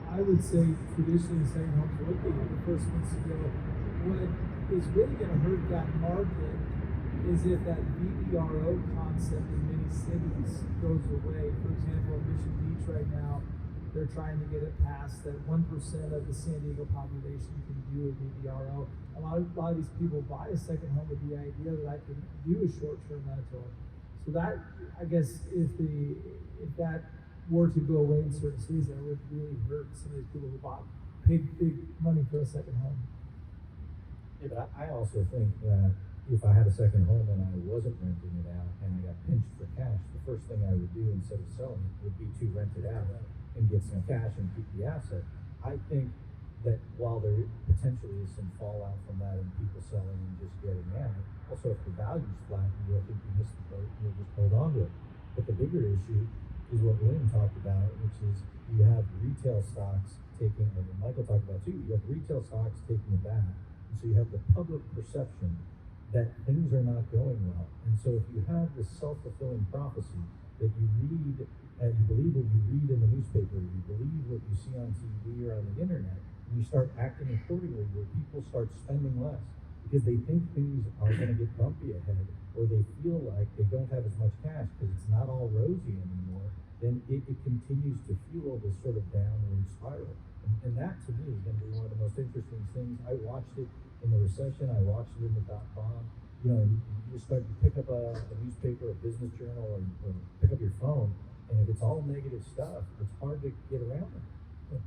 I would say traditionally second homes would be the first ones to go. What is really gonna hurt that market is if that VBRO concept in many cities goes away. For example, in Mission Beach right now, they're trying to get it passed that 1% of the San Diego population can do a VBRO. A lot of these people buy a second home with the idea that I can do a short-term rental. So that, I guess, if that were to go away in certain cities, that would really hurt some of these people who paid big money for a second home. Yeah, but I also think that if I had a second home and I wasn't renting it out and I got pinched for cash, the first thing I would do instead of selling it would be to rent it out and get some cash and keep the asset. I think that while there potentially is some fallout from that and people selling and just getting out, also if the value's flat, I think you missed the boat, you'll just hold on to it. But the bigger issue is what William talked about, which is you have retail stocks taking, and Michael talked about too, you have retail stocks taking a bath. And so you have the public perception that things are not going well. And so if you have this self-fulfilling prophecy that you read and you believe what you read in the newspaper, you believe what you see on TV or on the internet, and you start acting accordingly where people start spending less because they think things are going to get bumpy ahead or they feel like they don't have as much cash because it's not all rosy anymore, then it continues to fuel this sort of downward spiral. And that to me is going to be one of the most interesting things. I watched it in the recession, I watched it in the dot-com. You start to pick up a newspaper, a business journal, or pick up your phone, and if it's all negative stuff, it's hard to get around it.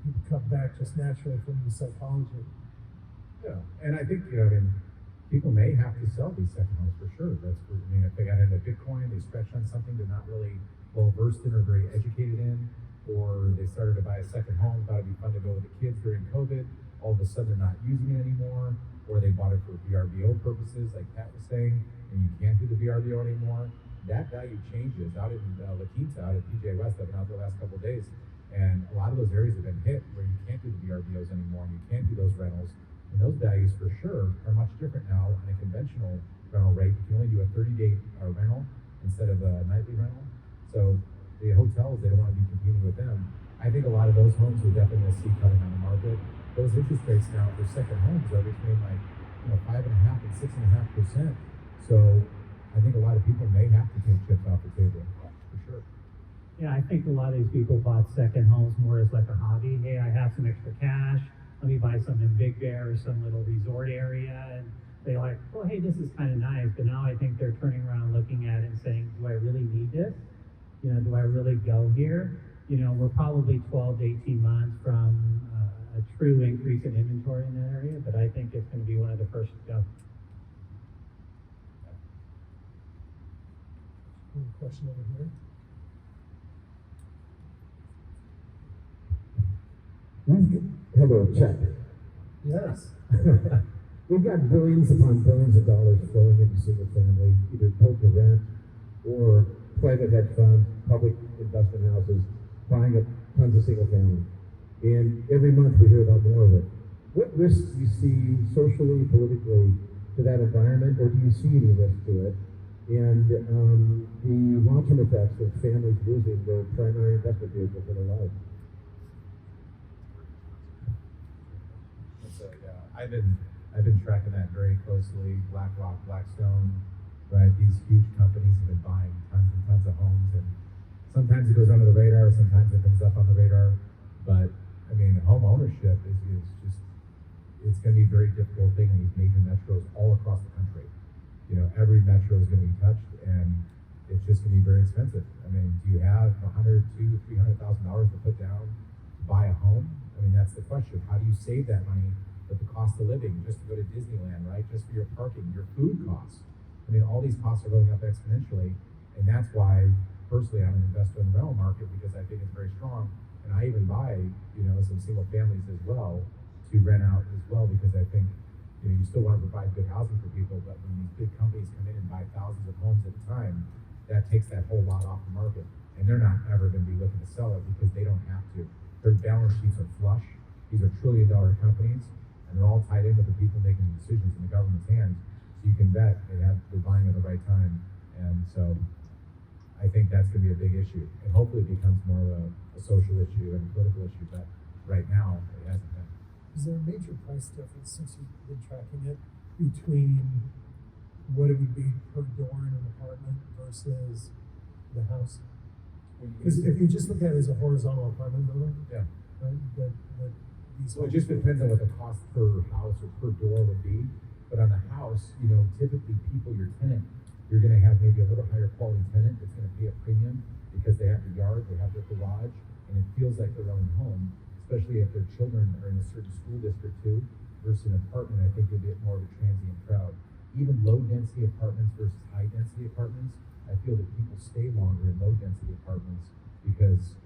People come back just naturally from the psychology. Yeah, and I think, people may have to sell these second homes for sure. If they got into Bitcoin, they stretched on something they're not really well versed in or very educated in, or they started to buy a second home, thought it'd be fun to go with the kids during COVID. All of a sudden they're not using it anymore, or they bought it for VRBO purposes, like Pat was saying, and you can't do the VRBO anymore. That value changes. Out in La Quinta, out at PJ West, I've been out there the last couple of days, and a lot of those areas have been hit where you can't do the VRBOs anymore, and you can't do those rentals. And those values for sure are much different now on a conventional rental rate. You can only do a 30-day rental instead of a nightly rental. So the hotels, they don't want to be competing with them. I think a lot of those homes we're definitely going to see coming on the market. Those interest rates now for second homes are between 5.5% and 6.5%. So I think a lot of people may have to take chips off the table for sure. Yeah, I think a lot of these people bought second homes more as like a hobby. Hey, I have some extra cash. Let me buy something in Big Bear or some little resort area. And they're like, oh, hey, this is kind of nice. But now I think they're turning around looking at it and saying, do I really need this? Do I really go here? We're probably 12 to 18 months from a true increase in inventory in that area, but I think it's going to be one of the first to go. Question over here. Hello, check. Yes. We've got billions upon billions of dollars flowing into single family, either built to rent or private hedge funds, public investment houses, buying up tons of single family. And every month we hear about more of it. What risks do you see socially, politically to that environment, or do you see any risk to it? And the long-term effects of families losing their primary investment vehicle for their life. I've been tracking that very closely. BlackRock, Blackstone, right? These huge companies have been buying tons and tons of homes, and sometimes it goes under the radar, sometimes it comes up on the radar. But home ownership is just, it's going to be a very difficult thing in these major metros all across the country. Every metro is going to be touched, and it's just going to be very expensive. Do you have $100,000, $200,000, $300,000 to put down to buy a home? That's the question. How do you save that money but the cost of living, just to go to Disneyland, right? Just for your parking, your food costs. I mean, all these costs are going up exponentially, and that's why, personally, I'm an investor in the rental market because I think it's very strong, and I even buy, some single families as well to rent out as well because I think, you still want to provide good housing for people, but when these big companies come in and buy thousands of homes at a time, that takes that whole lot off the market, and they're not ever going to be looking to sell it because they don't have to. Their balance sheets are flush. These are trillion-dollar companies, and they're all tied in with the people making the decisions in the government's hands. So you can bet they're buying at the right time, and so I think that's going to be a big issue, and hopefully it becomes more of a social issue and a political issue. But right now, it hasn't been. Is there a major price difference, since you've been tracking it, between what it would be per door in an apartment versus the house? Because if you just look at it as a horizontal apartment building, Yeah. right, these So it just depends on what the cost per house or per door would be. But on the house, typically your tenant, you're going to have maybe a little higher quality tenant that's going to pay a premium because they have the yard, they have their garage, and it feels like their own home, especially if their children are in a certain school district too, versus an apartment. I think you'll get more of a transient crowd. Even low density apartments versus high density apartments, I feel that people stay longer in low density apartments because,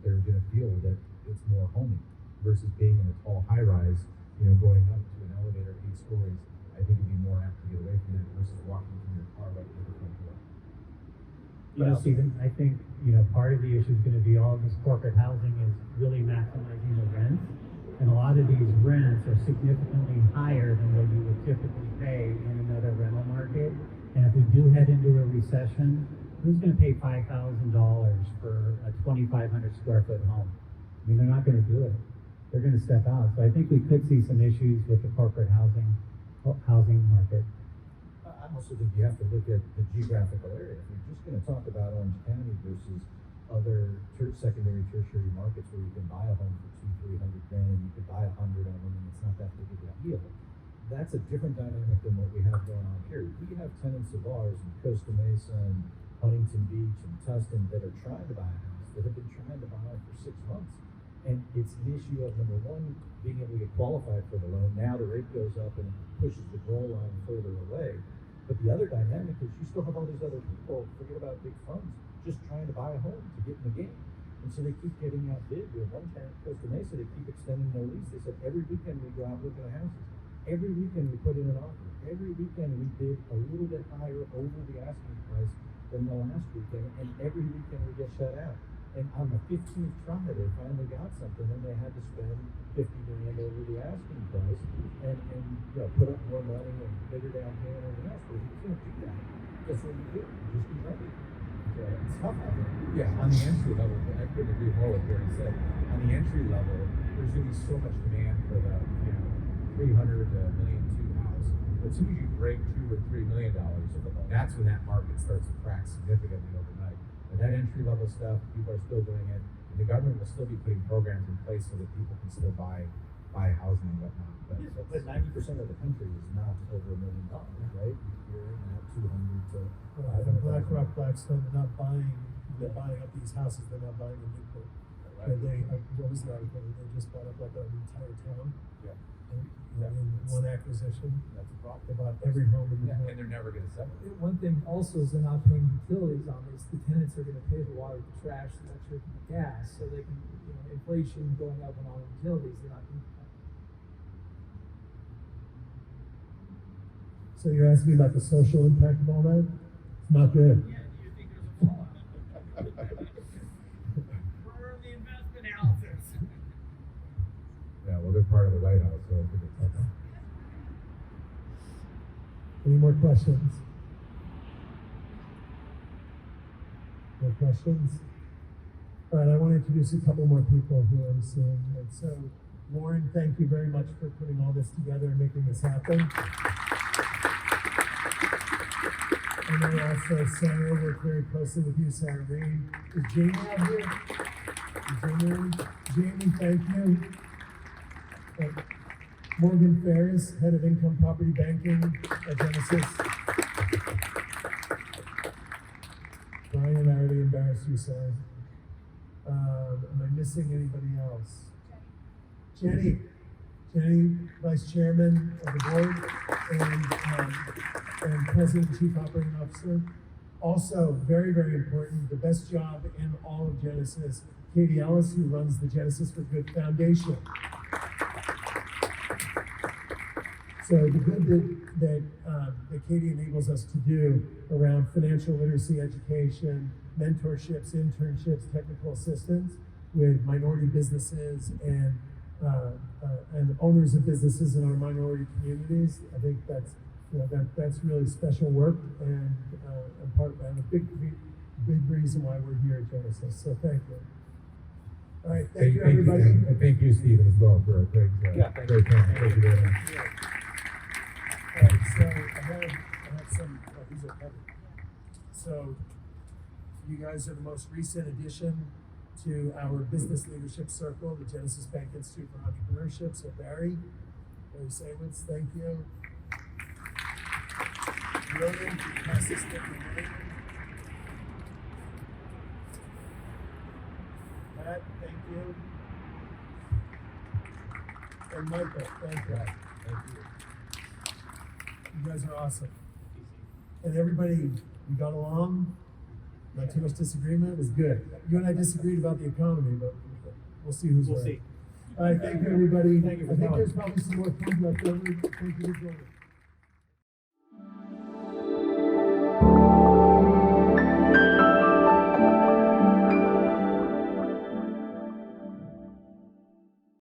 they're going to feel that it's more homey versus being in a tall high rise, going up to an elevator 8 stories. I think you'd be more apt to get away from that versus walking from your car right to the front door. Stephen, I think, part of the issue is going to be all of this corporate housing is really maximizing the rents. And a lot of these rents are significantly higher than what you would typically pay in another rental market. And if we do head into a recession, who's going to pay $5,000 for a 2,500 square foot home? I mean, they're not going to do it. They're going to step out. So I think we could see some issues with the corporate housing market. I also think you have to look at the geographical area. If you're just going to talk about Orange County versus other secondary, tertiary markets where you can buy a home for $200,000-300,000 and you can buy 100 of them and it's not that big of a deal. That's a different dynamic than what we have going on here. We have tenants of ours in Costa Mesa and Huntington Beach and Tustin that are trying to buy a house, that have been trying to buy it for 6 months. And it's an issue of, number one, being able to get qualified for the loan. Now the rate goes up and it pushes the goal line further away. But the other dynamic is you still have all these other people, forget about big funds, just trying to buy a home to get in the game. And so they keep getting outbid. We have one tenant, Costa Mesa, they keep extending their lease. They said every weekend we go out looking at houses. Every weekend we put in an offer. Every weekend we bid a little bit higher over the asking price than the last weekend. And every weekend we get shut out. And on the 15th try, they finally got something, and they had to spend $50 million over the asking price, and put up more money and bigger down payment and everything else. But you can't do that. That's what you do. You just be ready. So it's tough out there. Yeah, on the entry level, I couldn't agree more with what he said. On the entry level, there's going to be so much demand for the 300 to $1.2 million house. But as soon as you break $2 or $3 million, that's when that market starts to crack significantly overnight. And that entry level stuff, people are still doing it, and the government will still be putting programs in place so that people can still buy housing and whatnot. But 90% of the country is not over $1 million, right? You're in that 200 to 500. BlackRock, Blackstone, they're buying up these houses, they're not buying in Newport. Right. What was the article? They just bought up like an entire town. Yeah. In one acquisition. That's a problem. They bought every home in the town. And they're never going to sell it. One thing also is they're not paying utilities on this. The tenants are going to pay the water, the trash, the electric, and the gas. So they can, inflation going up on all the utilities, they're not going to. So you're asking me about the social impact of all that? It's not good. Yeah, do you think there's a fallout? For the investment houses. Yeah, well, they're part of the White House, so I think it's Any more questions? More questions? All right, I want to introduce a couple more people who I'm seeing. And so, Lauren, thank you very much for putting all this together and making this happen. And then also Sarah worked very closely with you, Sarah Reed. Is Jamie out here? Jamie, thank you. Morgan Ferris, Head of Income Property Banking at Genesis. Brian, I already embarrassed you, sorry. Am I missing anybody else? Jenny, Kenny, Vice Chairman of the Board, and President and Chief Operating Officer. Also, very, very important, the best job in all of Genesis, Katie Ellis, who runs the Genesis for Good Foundation. So the good that Katie enables us to do around financial literacy education, mentorships, internships, technical assistance with minority businesses and owners of businesses in our minority communities. I think that's that's really special work and a big reason why we're here at Genesis. So thank you. All right, thank you everybody. And thank you, Stephen, as well, for a great, great panel. Thank you very much. All right, so I have some, these are heavy. So you guys are the most recent addition to our business leadership circle, the Genesis Bank Institute for Entrepreneurship. So Barry Saywitz, thank you. William, pass this thing to William. Matt, thank you. And Michael, thank you. Thank you. You guys are awesome. And everybody, we got along. Not too much disagreement. It was good. You and I disagreed about the economy, but we'll see who's right. see. All right, thank you, everybody. Thank you for I think coming. there's probably some more food left over. Thank you for joining.